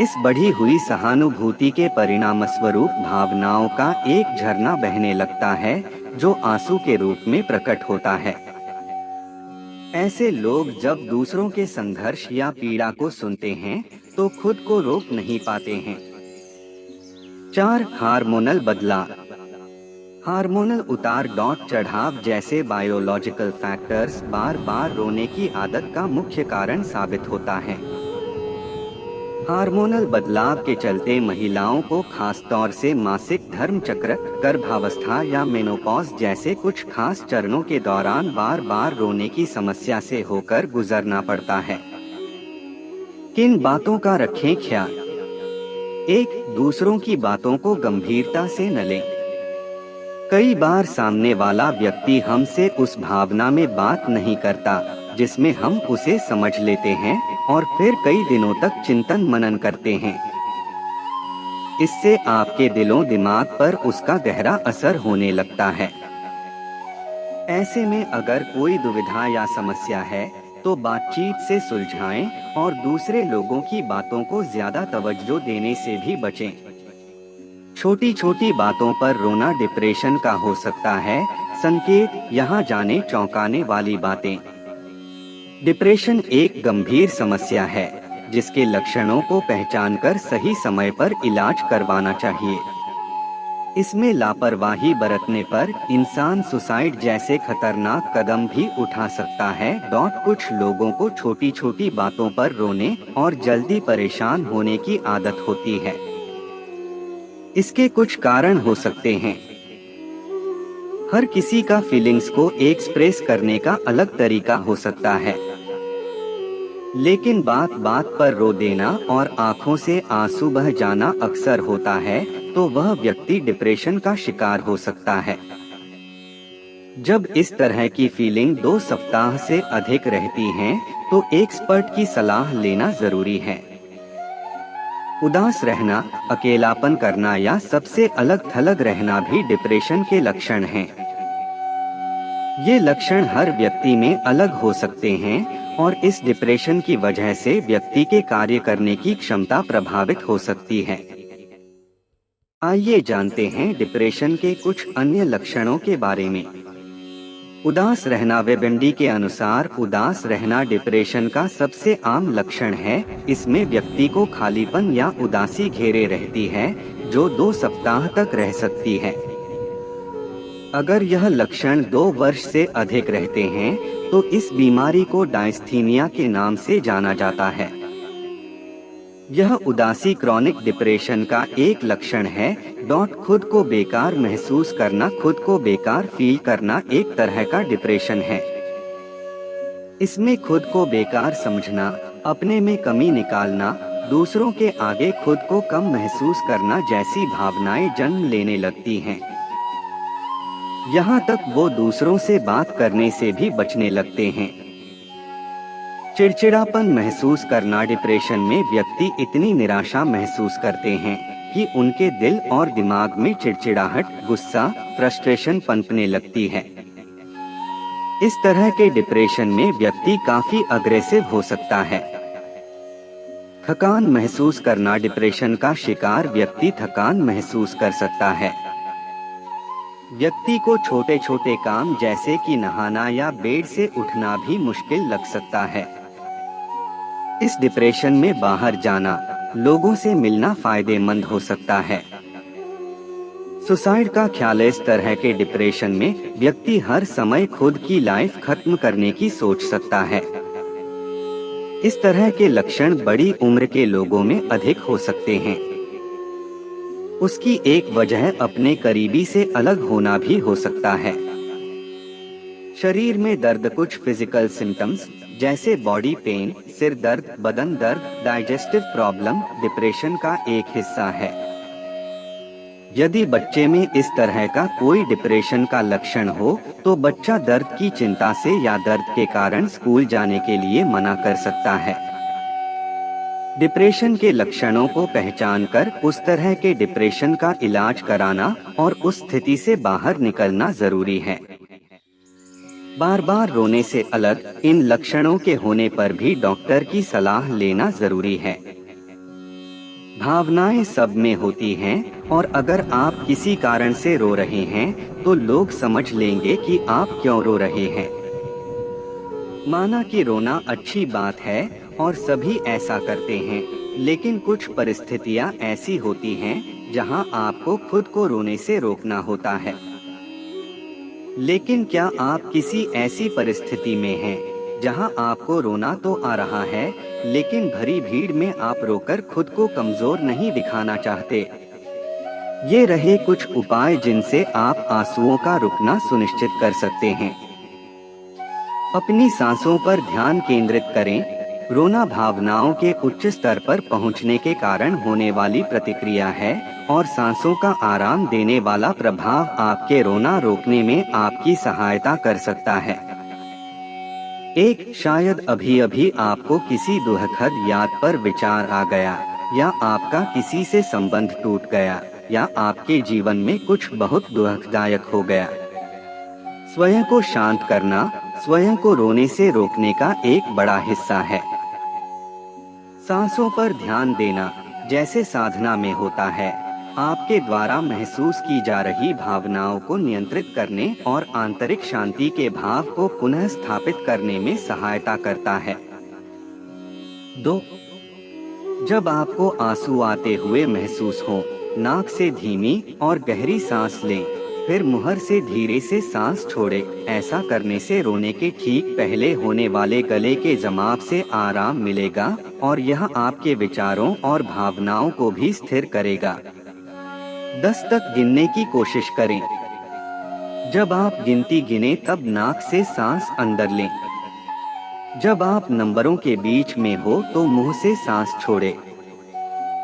Speaker 1: इस बढ़ी हुई सहानुभूति के परिणामस्वरूप भावनाओं का एक झरना बहने लगता है, जो आंसू के रूप में प्रकट होता है। ऐसे लोग जब दूसरों के संघर्ष या पीड़ा को सुनते हैं, तो खुद को रोक नहीं पाते हैं। 4. हार्मोनल बदलाव। हार्मोनल उतार चढ़ाव जैसे बायोलॉजिकल फैक्टर्स बार बार रोने की आदत का मुख्य कारण साबित होता है। हार्मोनल बदलाव के चलते महिलाओं को खास तौर से मासिक धर्म चक्र, गर्भावस्था या मेनोपॉज जैसे कुछ खास चरणों के दौरान बार बार रोने की समस्या से होकर गुजरना पड़ता है। किन बातों का रखें ख्याल। 1. दूसरों की बातों को गंभीरता से न लें। कई बार सामने वाला व्यक्ति हमसे उस भावना में बात नहीं करता जिसमें हम उसे समझ लेते हैं, और फिर कई दिनों तक चिंतन मनन करते हैं। इससे आपके दिलों दिमाग पर उसका गहरा असर होने लगता है। ऐसे में अगर कोई दुविधा या समस्या है, तो बातचीत से सुलझाएं और दूसरे लोगों की बातों को ज्यादा तवज्जो देने से भी बचें। छोटी छोटी बातों पर रोना डिप्रेशन का हो सकता है। संकेत, यहाँ जाने चौंकाने वाली बातें। डिप्रेशन एक गंभीर समस्या है, जिसके लक्षणों को पहचानकर सही समय पर इलाज करवाना चाहिए। इसमें लापरवाही बरतने पर इंसान सुसाइड जैसे खतरनाक कदम भी उठा सकता है। कुछ लोगों को छोटी छोटी बातों पर रोने और जल्दी परेशान होने की आदत होती है। इसके कुछ कारण हो सकते हैं। हर किसी का फीलिंग्स को एक्सप्रेस करने का अलग तरीका हो सकता है, लेकिन बात बात पर रो देना और आंखों से आंसू बह जाना अक्सर होता है, तो वह व्यक्ति डिप्रेशन का शिकार हो सकता है। जब इस तरह की फीलिंग 2 सप्ताह से अधिक रहती हैं, तो एक्सपर्ट की सलाह लेना जरूरी है। उदास रहना, अकेलापन करना या सबसे अलग थलग रहना भी डिप्रेशन के लक्षण हैं। ये लक्षण हर व्यक्ति में अलग हो सकते हैं, और इस डिप्रेशन की वजह से व्यक्ति के कार्य करने की क्षमता प्रभावित हो सकती है। आइए जानते हैं डिप्रेशन के कुछ अन्य लक्षणों के बारे में। उदास रहना। वेबेंडी के अनुसार उदास रहना डिप्रेशन का सबसे आम लक्षण है। इसमें व्यक्ति को खालीपन या उदासी घेरे रहती है, जो 2 सप्ताह तक रह सकती है। अगर यह लक्षण 2 वर्ष से अधिक रहते हैं, तो इस बीमारी को डायस्थीनिया के नाम से जाना जाता है। यह उदासी क्रॉनिक डिप्रेशन का एक लक्षण है। खुद को बेकार महसूस करना। खुद को बेकार फील करना एक तरह का डिप्रेशन है। इसमें खुद को बेकार समझना, अपने में कमी निकालना, दूसरों के आगे खुद को कम महसूस करना जैसी भावनाएं जन्म लेने लगती हैं। यहाँ तक वो दूसरों से बात करने से भी बचने लगते हैं। चिड़चिड़ापन महसूस करना। डिप्रेशन में व्यक्ति इतनी निराशा महसूस करते हैं कि उनके दिल और दिमाग में चिड़चिड़ाहट, गुस्सा, फ्रस्ट्रेशन पनपने लगती है। इस तरह के डिप्रेशन में व्यक्ति काफी अग्रेसिव हो सकता है। थकान महसूस करना। डिप्रेशन का शिकार व्यक्ति थकान महसूस कर सकता है। व्यक्ति को छोटे छोटे काम जैसे कि नहाना या बेड से उठना भी मुश्किल लग सकता है। इस डिप्रेशन में बाहर जाना, लोगों से मिलना फायदेमंद हो सकता है। सुसाइड का ख्याल। इस तरह के डिप्रेशन में व्यक्ति हर समय खुद की लाइफ खत्म करने की सोच सकता है। इस तरह के लक्षण बड़ी उम्र के लोगों में अधिक हो सकते हैं। उसकी एक वजह अपने करीबी से अलग होना भी हो सकता है। शरीर में दर्द, कुछ फिजिकल सिम्टम्स जैसे बॉडी पेन, सिर दर्द, बदन दर्द, डाइजेस्टिव प्रॉब्लम डिप्रेशन का एक हिस्सा है। यदि बच्चे में इस तरह का कोई डिप्रेशन का लक्षण हो तो बच्चा दर्द की चिंता से या दर्द के कारण स्कूल जाने के लिए मना कर सकता है। डिप्रेशन के लक्षणों को पहचानकर उस तरह के डिप्रेशन का इलाज कराना और उस स्थिति से बाहर निकलना जरूरी है। बार बार रोने से अलग इन लक्षणों के होने पर भी डॉक्टर की सलाह लेना जरूरी है। भावनाएं सब में होती हैं और अगर आप किसी कारण से रो रहे हैं तो लोग समझ लेंगे कि आप क्यों रो रहे हैं। माना कि रोना अच्छी बात है और सभी ऐसा करते हैं, लेकिन कुछ परिस्थितियां ऐसी होती हैं जहां आपको खुद को रोने से रोकना होता है। लेकिन क्या आप किसी ऐसी परिस्थिति में हैं जहां आपको रोना तो आ रहा है, लेकिन भरी भीड़ में आप रोकर खुद को कमजोर नहीं दिखाना चाहते? ये रहे कुछ उपाय जिनसे आप आंसुओं का रुकना सुनिश्चित कर सकते हैं। अपनी सांसों पर ध्यान केंद्रित करें। रोना भावनाओं के उच्च स्तर पर पहुंचने के कारण होने वाली प्रतिक्रिया है और सांसों का आराम देने वाला प्रभाव आपके रोना रोकने में आपकी सहायता कर सकता है। शायद अभी अभी आपको किसी दुखद याद पर विचार आ गया, या आपका किसी से संबंध टूट गया, या आपके जीवन में कुछ बहुत दुखदायक हो गया। स्वयं को शांत करना स्वयं को रोने से रोकने का एक बड़ा हिस्सा है। सांसों पर ध्यान देना जैसे साधना में होता है, आपके द्वारा महसूस की जा रही भावनाओं को नियंत्रित करने और आंतरिक शांति के भाव को पुनः स्थापित करने में सहायता करता है। 2. जब आपको आंसू आते हुए महसूस हो, नाक से धीमी और गहरी सांस लें, फिर मुहर से धीरे से सांस छोड़ें। ऐसा करने से रोने के ठीक पहले होने वाले गले के जमाव से आराम मिलेगा और यह आपके विचारों और भावनाओं को भी स्थिर करेगा। 10 तक गिनने की कोशिश करें। जब आप गिनती गिने तब नाक से सांस अंदर लें। जब आप नंबरों के बीच में हो तो मुंह से सांस छोड़ें।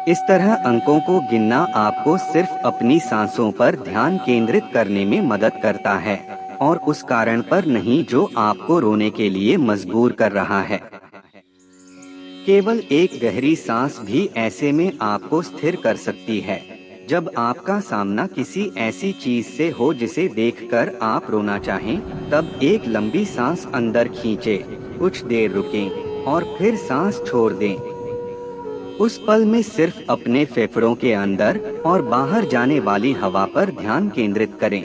Speaker 1: इस तरह अंकों को गिनना आपको सिर्फ अपनी सांसों पर ध्यान केंद्रित करने में मदद करता है और उस कारण पर नहीं जो आपको रोने के लिए मजबूर कर रहा है। केवल एक गहरी सांस भी ऐसे में आपको स्थिर कर सकती है। जब आपका सामना किसी ऐसी चीज से हो जिसे देखकर आप रोना चाहें, तब एक लंबी सांस अंदर खींचें, कुछ देर रुकें और फिर सांस छोड़ दें। उस पल में सिर्फ अपने फेफड़ों के अंदर और बाहर जाने वाली हवा पर ध्यान केंद्रित करें।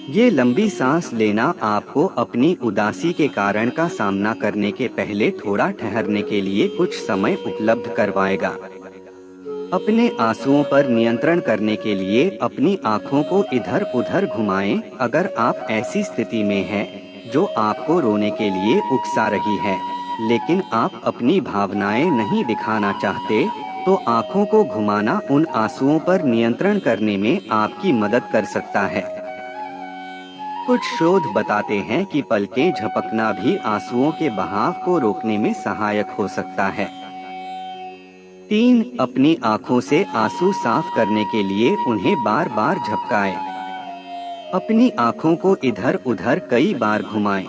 Speaker 1: ये लंबी सांस लेना आपको अपनी उदासी के कारण का सामना करने के पहले थोड़ा ठहरने के लिए कुछ समय उपलब्ध करवाएगा। अपने आंसुओं पर नियंत्रण करने के लिए अपनी आँखों को इधर उधर घुमाएं। अगर आप ऐसी स्थिति में हैं जो आपको रोने के लिए उकसा रही है, लेकिन आप अपनी भावनाएं नहीं दिखाना चाहते, तो आँखों को घुमाना उन आंसुओं पर नियंत्रण करने में आपकी मदद कर सकता है। कुछ शोध बताते हैं कि पलकें झपकना भी आंसुओं के बहाव को रोकने में सहायक हो सकता है। 3. अपनी आँखों से आंसू साफ करने के लिए उन्हें बार बार झपकाएं। अपनी आँखों को इधर उधर कई बार घुमाएं।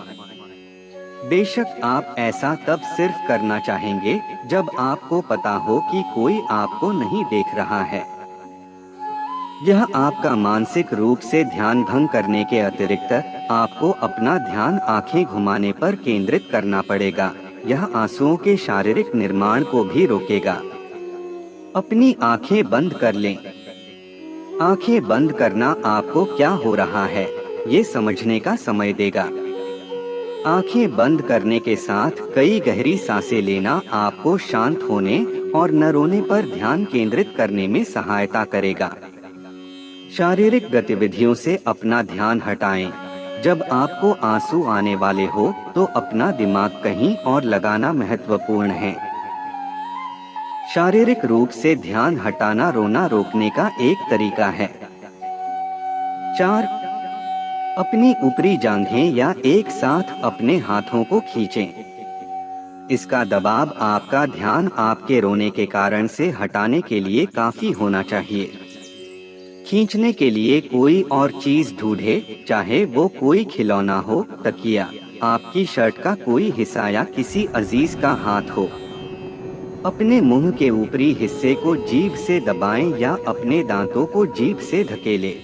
Speaker 1: बेशक आप ऐसा तब सिर्फ करना चाहेंगे जब आपको पता हो कि कोई आपको नहीं देख रहा है। यह आपका मानसिक रूप से ध्यान भंग करने के अतिरिक्त आपको अपना ध्यान आंखें घुमाने पर केंद्रित करना पड़ेगा। यह आंसुओं के शारीरिक निर्माण को भी रोकेगा। अपनी आंखें बंद कर लें। आंखें बंद करना आपको क्या हो रहा है ये समझने का समय देगा। आंखें बंद करने के साथ कई गहरी सांसें लेना आपको शांत होने और न रोने पर ध्यान केंद्रित करने में सहायता करेगा। शारीरिक गतिविधियों से अपना ध्यान हटाएं। जब आपको आंसू आने वाले हो तो अपना दिमाग कहीं और लगाना महत्वपूर्ण है। शारीरिक रूप से ध्यान हटाना रोना रोकने का एक तरीका है। 4. अपनी ऊपरी जांघें या एक साथ अपने हाथों को खींचें। इसका दबाव आपका ध्यान आपके रोने के कारण से हटाने के लिए काफी होना चाहिए। खींचने के लिए कोई और चीज ढूंढे, चाहे वो कोई खिलौना हो, तकिया, आपकी शर्ट का कोई हिस्सा या किसी अजीज का हाथ हो। अपने मुंह के ऊपरी हिस्से को जीभ से दबाएं या अपने दांतों को जीभ से धकेलें।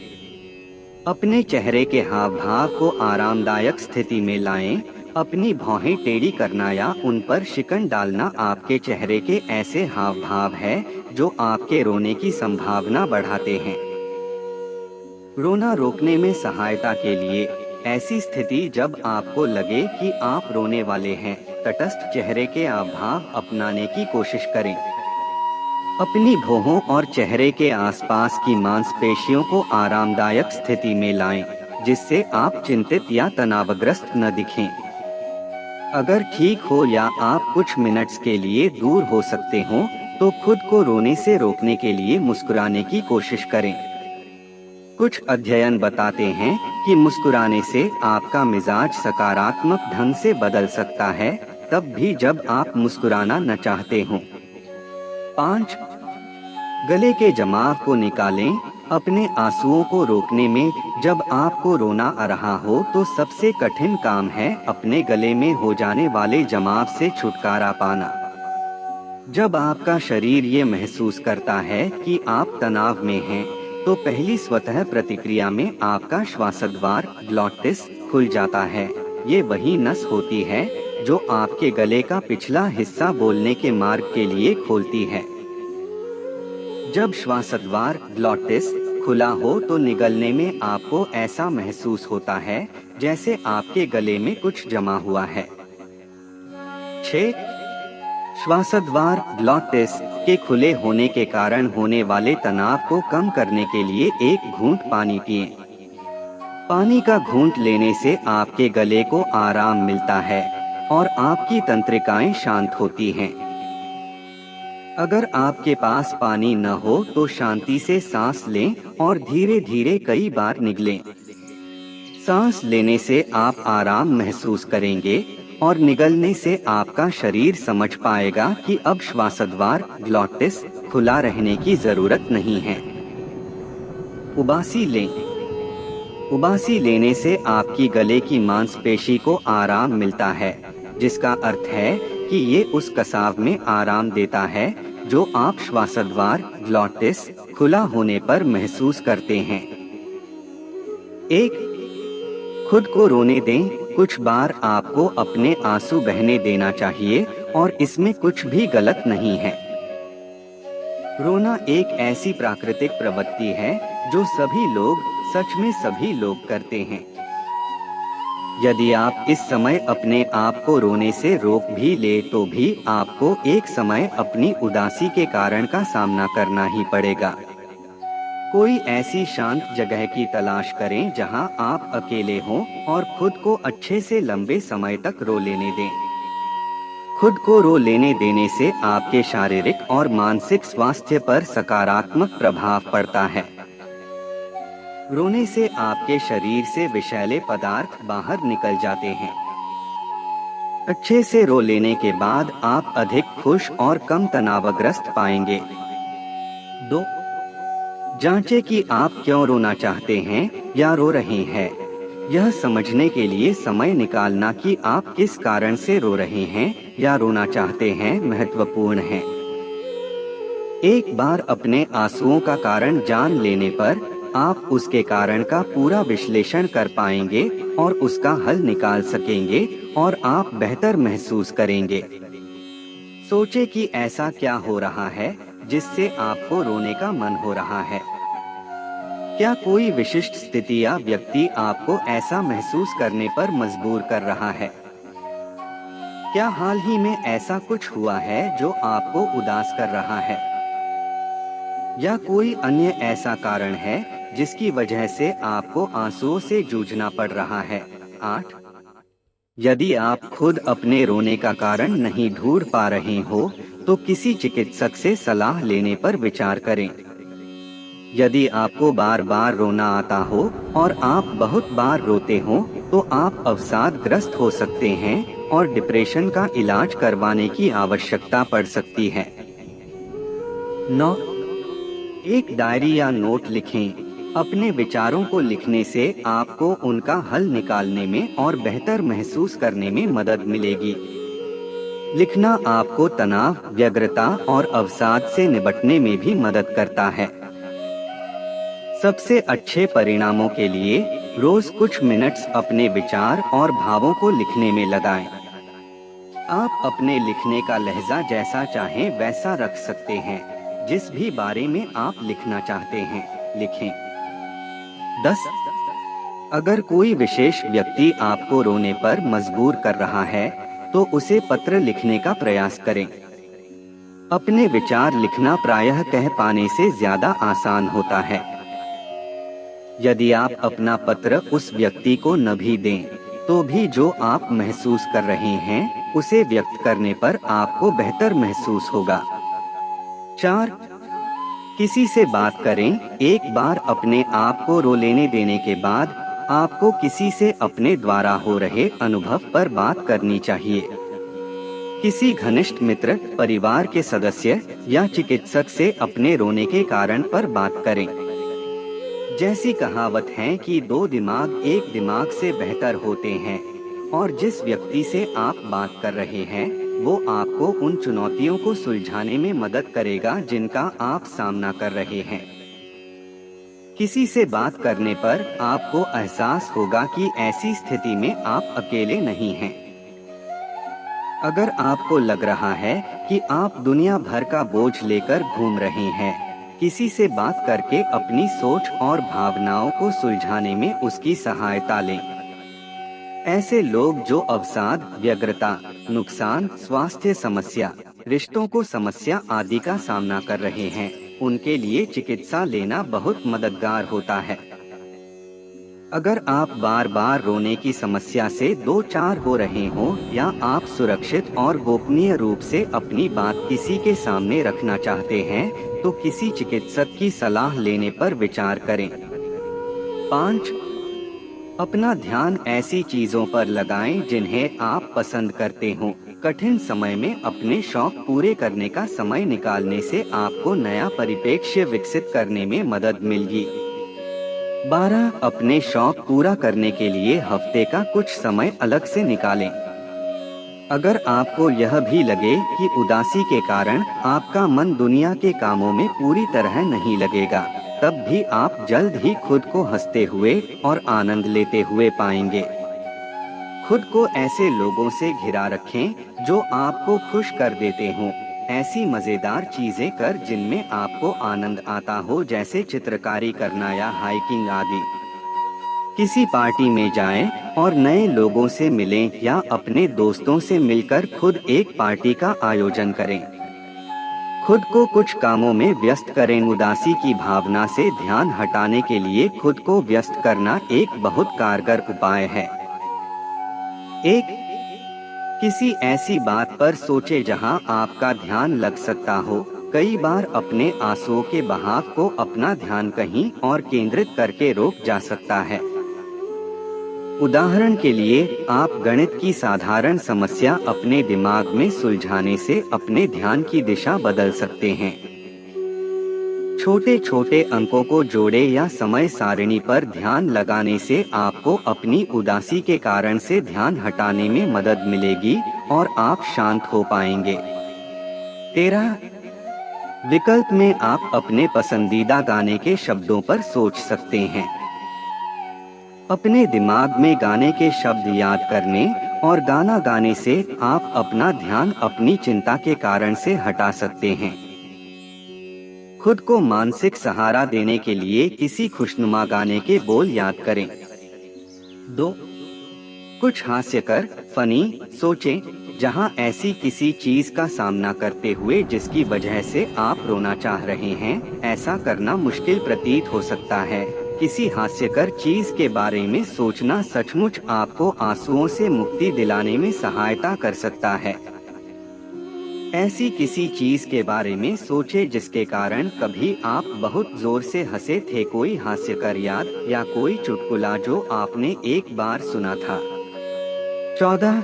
Speaker 1: अपने चेहरे के हाव भाव को आरामदायक स्थिति में लाएं। अपनी भौहें टेढ़ी करना या उन पर शिकन डालना आपके चेहरे के ऐसे हाव भाव है जो आपके रोने की संभावना बढ़ाते हैं। रोना रोकने में सहायता के लिए ऐसी स्थिति जब आपको लगे कि आप रोने वाले हैं, तटस्थ चेहरे के हाव भाव अपनाने की कोशिश करें। अपनी भौहों और चेहरे के आसपास की मांसपेशियों को आरामदायक स्थिति में लाएं, जिससे आप चिंतित या तनावग्रस्त न दिखें। अगर ठीक हो या आप कुछ मिनट्स के लिए दूर हो सकते हो, तो खुद को रोने से रोकने के लिए मुस्कुराने की कोशिश करें। कुछ अध्ययन बताते हैं कि मुस्कुराने से आपका मिजाज सकारात्मक ढंग से बदल सकता है, तब भी जब आप मुस्कुराना न चाहते हो। 5. गले के जमाव को निकालें। अपने आंसुओं को रोकने में जब आपको रोना आ रहा हो तो सबसे कठिन काम है अपने गले में हो जाने वाले जमाव से छुटकारा पाना। जब आपका शरीर ये महसूस करता है कि आप तनाव में हैं, तो पहली स्वतः प्रतिक्रिया में आपका श्वासद्वार ग्लॉटिस खुल जाता है। ये वही नस होती है जो आपके गले का पिछला हिस्सा बोलने के मार्ग के लिए खोलती है। जब श्वासद्वार ग्लॉटिस खुला हो तो निगलने में आपको ऐसा महसूस होता है जैसे आपके गले में कुछ जमा हुआ है। 6. श्वासद्वार ग्लॉटिस के खुले होने के कारण होने वाले तनाव को कम करने के लिए एक घूंट पानी पिएं। पानी का घूंट लेने से आपके गले को आराम मिलता है और आपकी तंत्रिकाएं शांत होती हैं। अगर आपके पास पानी न हो तो शांति से सांस लें और धीरे धीरे कई बार निगलें। सांस लेने से आप आराम महसूस करेंगे और निगलने से आपका शरीर समझ पाएगा कि अब श्वासद्वार ग्लॉटिस खुला रहने की जरूरत नहीं है। उबासी लें। उबासी लेने से आपकी गले की मांसपेशी को आराम मिलता है, जिसका अर्थ है कि ये उस कसाव में आराम देता है जो आप श्वासद्वार ग्लॉटिस खुला होने पर महसूस करते हैं। 1. खुद को रोने दें। कुछ बार आपको अपने आंसू बहने देना चाहिए और इसमें कुछ भी गलत नहीं है। रोना एक ऐसी प्राकृतिक प्रवृत्ति है जो सभी लोग, सच में सभी लोग करते हैं। यदि आप इस समय अपने आप को रोने से रोक भी ले तो भी आपको एक समय अपनी उदासी के कारण का सामना करना ही पड़ेगा। कोई ऐसी शांत जगह की तलाश करें जहां आप अकेले हों और खुद को अच्छे से लंबे समय तक रो लेने दें। खुद को रो लेने देने से आपके शारीरिक और मानसिक स्वास्थ्य पर सकारात्मक प्रभाव पड़ता है। रोने से आपके शरीर से विषैले पदार्थ बाहर निकल जाते हैं। अच्छे से रो लेने के बाद आप अधिक खुश और कम तनावग्रस्त पाएंगे। 2. जांचें कि आप क्यों रोना चाहते हैं या रो रहे हैं। यह समझने के लिए समय निकालना कि आप किस कारण से रो रहे हैं या रोना चाहते हैं महत्वपूर्ण है। एक बार अपने आंसुओं का कारण जान लेने पर आप उसके कारण का पूरा विश्लेषण कर पाएंगे और उसका हल निकाल सकेंगे और आप बेहतर महसूस करेंगे। सोचें कि ऐसा क्या हो रहा है जिससे आपको रोने का मन हो रहा है। क्या कोई विशिष्ट स्थिति या व्यक्ति आपको ऐसा महसूस करने पर मजबूर कर रहा है? क्या हाल ही में ऐसा कुछ हुआ है जो आपको उदास कर रहा है? या कोई अन्य ऐसा कारण है जिसकी वजह से आपको आंसुओं से जूझना पड़ रहा है? 8. यदि आप खुद अपने रोने का कारण नहीं ढूंढ पा रहे हो तो किसी चिकित्सक से सलाह लेने पर विचार करें। यदि आपको बार बार रोना आता हो और आप बहुत बार रोते हो तो आप अवसादग्रस्त हो सकते हैं और डिप्रेशन का इलाज करवाने की आवश्यकता पड़ सकती है। 9. एक डायरी या नोट लिखें। अपने विचारों को लिखने से आपको उनका हल निकालने में और बेहतर महसूस करने में मदद मिलेगी। लिखना आपको तनाव, व्यग्रता और अवसाद से निपटने में भी मदद करता है। सबसे अच्छे परिणामों के लिए रोज कुछ मिनट्स अपने विचार और भावों को लिखने में लगाएं। आप अपने लिखने का लहजा जैसा चाहें वैसा रख सकते हैं। जिस भी बारे में आप लिखना चाहते हैं, लिखें। 10. अगर कोई विशेष व्यक्ति आपको रोने पर मजबूर कर रहा है, तो उसे पत्र लिखने का प्रयास करें। अपने विचार लिखना प्रायः कह पाने से ज्यादा आसान होता है। यदि आप अपना पत्र उस व्यक्ति को न भी दें, तो भी जो आप महसूस कर रहे हैं, उसे व्यक्त करने पर आपको बेहतर महसूस होगा। 4. किसी से बात करें। एक बार अपने आप को रो लेने देने के बाद आपको किसी से अपने द्वारा हो रहे अनुभव पर बात करनी चाहिए। किसी घनिष्ठ मित्र, परिवार के सदस्य या चिकित्सक से अपने रोने के कारण पर बात करें। जैसी कहावत है कि 2 दिमाग एक दिमाग से बेहतर होते हैं, और जिस व्यक्ति से आप बात कर रहे हैं वो आपको उन चुनौतियों को सुलझाने में मदद करेगा जिनका आप सामना कर रहे हैं। किसी से बात करने पर आपको एहसास होगा कि ऐसी स्थिति में आप अकेले नहीं हैं। अगर आपको लग रहा है कि आप दुनिया भर का बोझ लेकर घूम रहे हैं, किसी से बात करके अपनी सोच और भावनाओं को सुलझाने में उसकी सहायता लें। ऐसे लोग जो अवसाद, व्यग्रता, नुकसान, स्वास्थ्य समस्या, रिश्तों को समस्या आदि का सामना कर रहे हैं, उनके लिए चिकित्सा लेना बहुत मददगार होता है। अगर आप बार बार रोने की समस्या से दो चार हो रहे हों या आप सुरक्षित और गोपनीय रूप से अपनी बात किसी के सामने रखना चाहते हैं, तो किसी चिकित्सक की सलाह लेने पर विचार करें। 5. अपना ध्यान ऐसी चीजों पर लगाएं जिन्हें आप पसंद करते हों। कठिन समय में अपने शौक पूरे करने का समय निकालने से आपको नया परिप्रेक्ष्य विकसित करने में मदद मिलेगी। 12. अपने शौक पूरा करने के लिए हफ्ते का कुछ समय अलग से निकालें। अगर आपको यह भी लगे कि उदासी के कारण आपका मन दुनिया के कामों में पूरी तरह नहीं लगेगा, तब भी आप जल्द ही खुद को हंसते हुए और आनंद लेते हुए पाएंगे। खुद को ऐसे लोगों से घिरा रखें जो आपको खुश कर देते हों। ऐसी मजेदार चीजें कर जिनमें आपको आनंद आता हो, जैसे चित्रकारी करना या हाइकिंग आदि। किसी पार्टी में जाएं और नए लोगों से मिलें या अपने दोस्तों से मिलकर खुद एक पार्टी का आयोजन करें। खुद को कुछ कामों में व्यस्त करें। उदासी की भावना से ध्यान हटाने के लिए खुद को व्यस्त करना एक बहुत कारगर उपाय है। 1. किसी ऐसी बात पर सोचें जहां आपका ध्यान लग सकता हो। कई बार अपने आंसुओं के बहाव को अपना ध्यान कहीं और केंद्रित करके रोक जा सकता है। उदाहरण के लिए, आप गणित की साधारण समस्या अपने दिमाग में सुलझाने से अपने ध्यान की दिशा बदल सकते हैं। छोटे छोटे अंकों को जोड़े या समय सारिणी पर ध्यान लगाने से आपको अपनी उदासी के कारण से ध्यान हटाने में मदद मिलेगी और आप शांत हो पाएंगे। 13. विकल्प में आप अपने पसंदीदा गाने के शब्दों पर सोच सकते हैं। अपने दिमाग में गाने के शब्द याद करने और गाना गाने से आप अपना ध्यान अपनी चिंता के कारण से हटा सकते हैं। खुद को मानसिक सहारा देने के लिए किसी खुशनुमा गाने के बोल याद करें। 2. कुछ हास्यकर फनी सोचें, जहां ऐसी किसी चीज का सामना करते हुए जिसकी वजह से आप रोना चाह रहे हैं। ऐसा करना मुश्किल प्रतीत हो सकता है। किसी हास्यकर चीज के बारे में सोचना सचमुच आपको आंसुओं से मुक्ति दिलाने में सहायता कर सकता है। ऐसी किसी चीज के बारे में सोचे जिसके कारण कभी आप बहुत जोर से हंसे थे, कोई हास्यकर याद या कोई चुटकुला जो आपने एक बार सुना था। 14.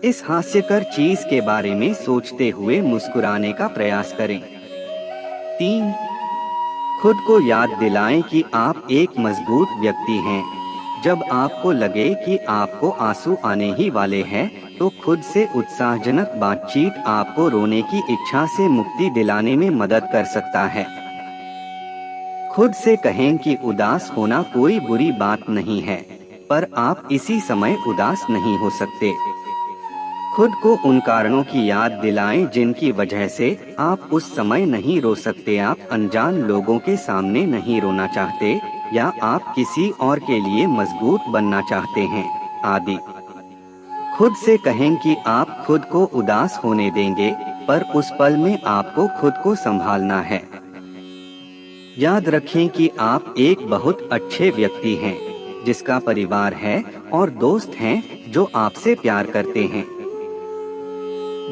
Speaker 1: इस हास्यकर चीज के बारे में सोचते हुए मुस्कुराने का प्रयास करें। 3. खुद को याद दिलाएं कि आप एक मजबूत व्यक्ति हैं। जब आपको लगे कि आपको आंसू आने ही वाले हैं, तो खुद से उत्साहजनक बातचीत आपको रोने की इच्छा से मुक्ति दिलाने में मदद कर सकता है। खुद से कहें कि उदास होना कोई बुरी बात नहीं है, पर आप इसी समय उदास नहीं हो सकते। खुद को उन कारणों की याद दिलाएं जिनकी वजह से आप उस समय नहीं रो सकते। आप अनजान लोगों के सामने नहीं रोना चाहते, या आप किसी और के लिए मजबूत बनना चाहते हैं, आदि। खुद से कहें कि आप खुद को उदास होने देंगे, पर उस पल में आपको खुद को संभालना है। याद रखें कि आप एक बहुत अच्छे व्यक्ति हैं, जिसका परिवार है और दोस्त हैं जो आपसे प्यार करते हैं।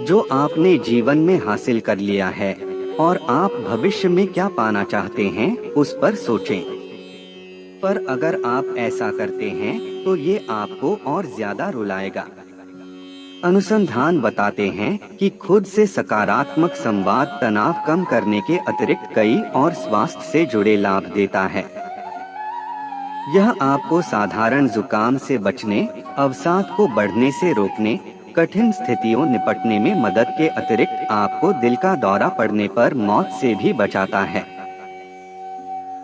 Speaker 1: जो आपने जीवन में हासिल कर लिया है और आप भविष्य में क्या पाना चाहते हैं, उस पर सोचें। पर अगर आप ऐसा करते हैं तो ये आपको और ज्यादा रुलाएगा। अनुसंधान बताते हैं कि खुद से सकारात्मक संवाद तनाव कम करने के अतिरिक्त कई और स्वास्थ्य से जुड़े लाभ देता है। यह आपको साधारण जुकाम से बचने, अवसाद को बढ़ने से रोकने, कठिन स्थितियों निपटने में मदद के अतिरिक्त आपको दिल का दौरा पड़ने पर मौत से भी बचाता है।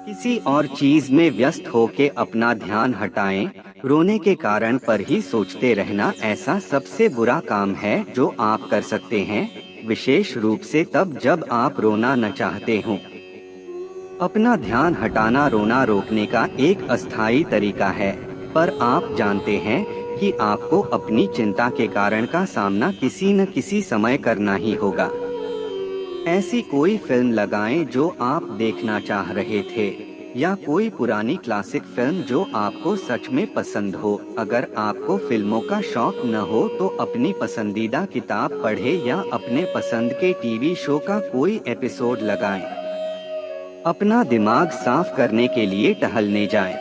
Speaker 1: किसी और चीज में व्यस्त होके अपना ध्यान हटाएं। रोने के कारण पर ही सोचते रहना ऐसा सबसे बुरा काम है जो आप कर सकते हैं, विशेष रूप से तब जब आप रोना न चाहते हों। अपना ध्यान हटाना रोना रोकने का एक अस्थायी तरीका है, पर आप जानते हैं कि आपको अपनी चिंता के कारण का सामना किसी न किसी समय करना ही होगा। ऐसी कोई फिल्म लगाएं जो आप देखना चाह रहे थे, या कोई पुरानी क्लासिक फिल्म जो आपको सच में पसंद हो। अगर आपको फिल्मों का शौक न हो तो अपनी पसंदीदा किताब पढ़ें या अपने पसंद के टीवी शो का कोई एपिसोड लगाएं। अपना दिमाग साफ करने के लिए टहलने जाएं।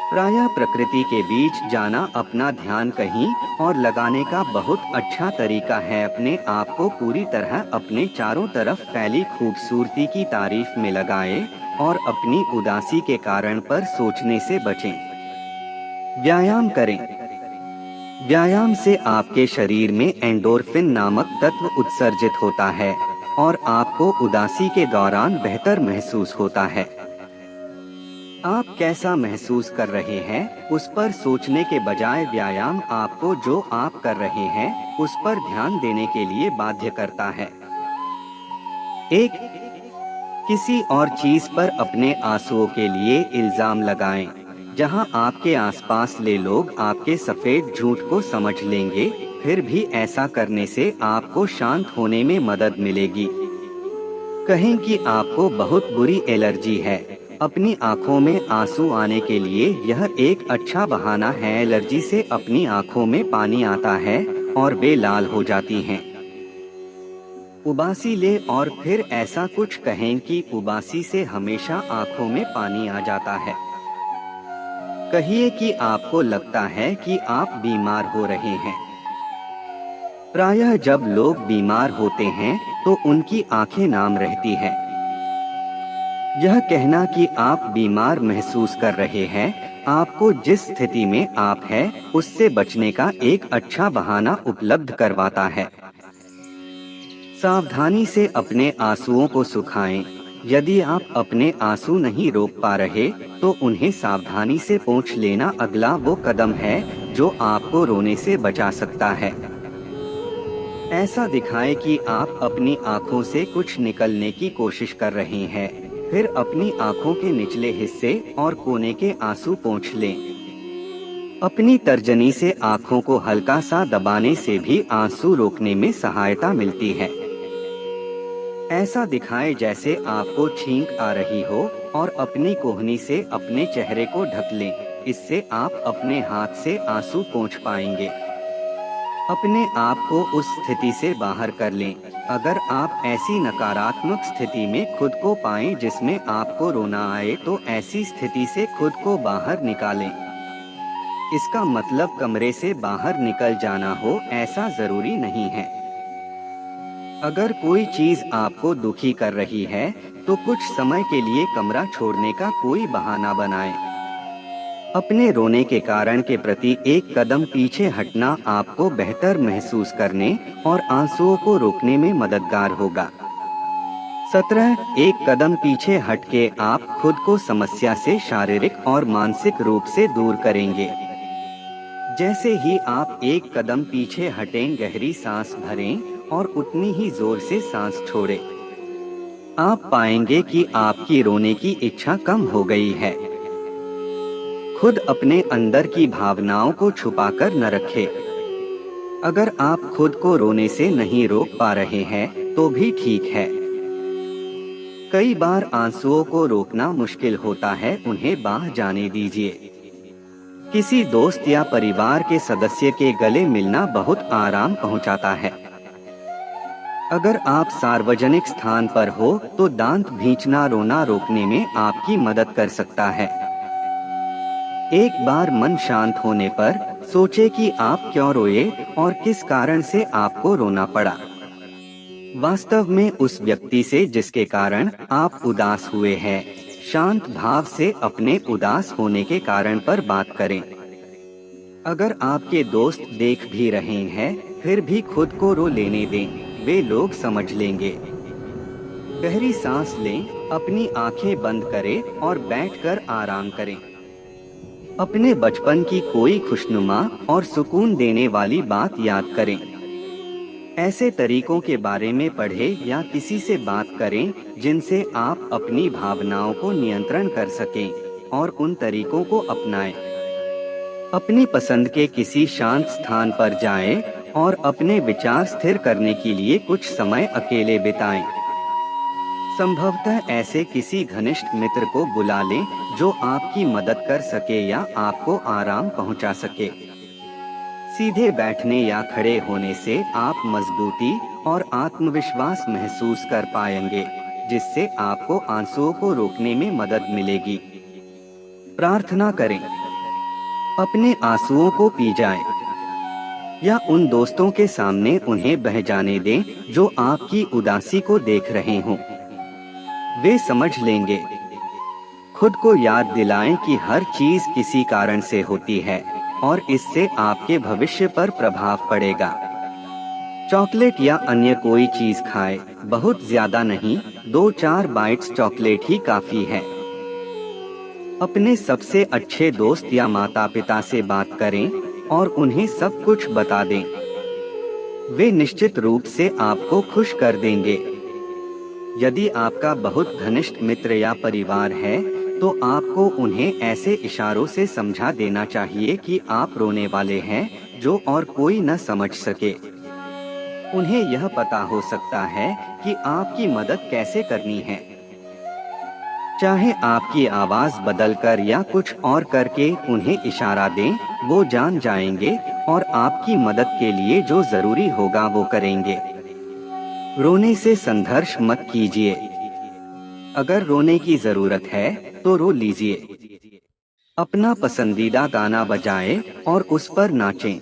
Speaker 1: प्रायः प्रकृति के बीच जाना अपना ध्यान कहीं और लगाने का बहुत अच्छा तरीका है। अपने आप को पूरी तरह अपने चारों तरफ फैली खूबसूरती की तारीफ में लगाएं और अपनी उदासी के कारण पर सोचने से बचें। व्यायाम करें। व्यायाम से आपके शरीर में एंडोर्फिन नामक तत्व उत्सर्जित होता है और आपको उदासी के दौरान बेहतर महसूस होता है। आप कैसा महसूस कर रहे हैं उस पर सोचने के बजाय व्यायाम आपको जो आप कर रहे हैं उस पर ध्यान देने के लिए बाध्य करता है। किसी और चीज पर अपने आंसुओं के लिए इल्जाम लगाएं। जहां आपके आसपास ले लोग आपके सफेद झूठ को समझ लेंगे, फिर भी ऐसा करने से आपको शांत होने में मदद मिलेगी। कहें कि आपको बहुत बुरी एलर्जी है। अपनी आँखों में आंसू आने के लिए यह एक अच्छा बहाना है। एलर्जी से अपनी आँखों में पानी आता है और वे लाल हो जाती हैं। उबासी ले और फिर ऐसा कुछ कहें कि उबासी से हमेशा आँखों में पानी आ जाता है। कहिए कि आपको लगता है कि आप बीमार हो रहे हैं। प्रायः जब लोग बीमार होते हैं तो उनकी आंखें नाम रहती हैं। यह कहना कि आप बीमार महसूस कर रहे हैं आपको जिस स्थिति में आप हैं उससे बचने का एक अच्छा बहाना उपलब्ध करवाता है। सावधानी से अपने आंसुओं को सुखाएं। यदि आप अपने आंसू नहीं रोक पा रहे तो उन्हें सावधानी से पोंछ लेना अगला वो कदम है जो आपको रोने से बचा सकता है। ऐसा दिखाएं कि आप अपनी आंखों से कुछ निकलने की कोशिश कर रहे हैं, फिर अपनी आंखों के निचले हिस्से और कोने के आंसू पोंछ लें। अपनी तर्जनी से आंखों को हल्का सा दबाने से भी आंसू रोकने में सहायता मिलती है। ऐसा दिखाएं जैसे आपको छींक आ रही हो और अपनी कोहनी से अपने चेहरे को ढक लें। इससे आप अपने हाथ से आंसू पोंछ पाएंगे। अपने आप को उस स्थिति से बाहर कर लें। अगर आप ऐसी नकारात्मक स्थिति में खुद को पाएं जिसमें आपको रोना आए, तो ऐसी स्थिति से खुद को बाहर निकालें। इसका मतलब कमरे से बाहर निकल जाना हो, ऐसा जरूरी नहीं है। अगर कोई चीज आपको दुखी कर रही है, तो कुछ समय के लिए कमरा छोड़ने का कोई बहाना बनाएं। अपने रोने के कारण के प्रति एक कदम पीछे हटना आपको बेहतर महसूस करने और आंसुओं को रोकने में मददगार होगा। 17 एक कदम पीछे हटके आप खुद को समस्या से शारीरिक और मानसिक रूप से दूर करेंगे। जैसे ही आप एक कदम पीछे हटें, गहरी सांस भरें और उतनी ही जोर से सांस छोड़ें। आप पाएंगे कि आपकी रोने की इच्छा कम हो गई है। खुद अपने अंदर की भावनाओं को छुपाकर न रखें। अगर आप खुद को रोने से नहीं रोक पा रहे हैं, तो भी ठीक है। कई बार आंसुओं को रोकना मुश्किल होता है, उन्हें बह जाने दीजिए। किसी दोस्त या परिवार के सदस्य के गले मिलना बहुत आराम पहुंचाता है। अगर आप सार्वजनिक स्थान पर हो, तो दांत भींचना रोना रोकने में आपकी मदद कर सकता है। एक बार मन शांत होने पर सोचें कि आप क्यों रोए और किस कारण से आपको रोना पड़ा। वास्तव में उस व्यक्ति से जिसके कारण आप उदास हुए हैं, शांत भाव से अपने उदास होने के कारण पर बात करें। अगर आपके दोस्त देख भी रहे हैं, फिर भी खुद को रो लेने दें, वे लोग समझ लेंगे। गहरी सांस लें, अपनी आंखें बंद करें और बैठकर आराम करें। अपने बचपन की कोई खुशनुमा और सुकून देने वाली बात याद करें। ऐसे तरीकों के बारे में पढ़ें या किसी से बात करें जिनसे आप अपनी भावनाओं को नियंत्रण कर सकें, और उन तरीकों को अपनाएं। अपनी पसंद के किसी शांत स्थान पर जाएं और अपने विचार स्थिर करने के लिए कुछ समय अकेले बिताएं। संभवतः ऐसे किसी घनिष्ठ मित्र को बुला लें जो आपकी मदद कर सके या आपको आराम पहुंचा सके। सीधे बैठने या खड़े होने से आप मजबूती और आत्मविश्वास महसूस कर पाएंगे, जिससे आपको आंसुओं को रोकने में मदद मिलेगी। प्रार्थना करें। अपने आंसुओं को पी जाएं, या उन दोस्तों के सामने उन्हें बह जाने दें जो आपकी उदासी को देख रहे हों। वे समझ लेंगे। खुद को याद दिलाएं कि हर चीज किसी कारण से होती है और इससे आपके भविष्य पर प्रभाव पड़ेगा। चॉकलेट या अन्य कोई चीज खाएं, बहुत ज्यादा नहीं, 2-4 बाइट्स चॉकलेट ही काफी है। अपने सबसे अच्छे दोस्त या माता पिता से बात करें और उन्हें सब कुछ बता दें। वे निश्चित रूप से आपको खुश कर देंगे। यदि आपका बहुत घनिष्ठ मित्र या परिवार है, तो आपको उन्हें ऐसे इशारों से समझा देना चाहिए कि आप रोने वाले हैं, जो और कोई न समझ सके। उन्हें यह पता हो सकता है कि आपकी मदद कैसे करनी है। चाहे आपकी आवाज बदलकर या कुछ और करके उन्हें इशारा दें, वो जान जाएंगे और आपकी मदद के लिए जो जरूरी होगा वो करेंगे। रोने से संघर्ष मत कीजिए। अगर रोने की जरूरत है तो रो लीजिए। अपना पसंदीदा गाना बजाएं और उस पर नाचें।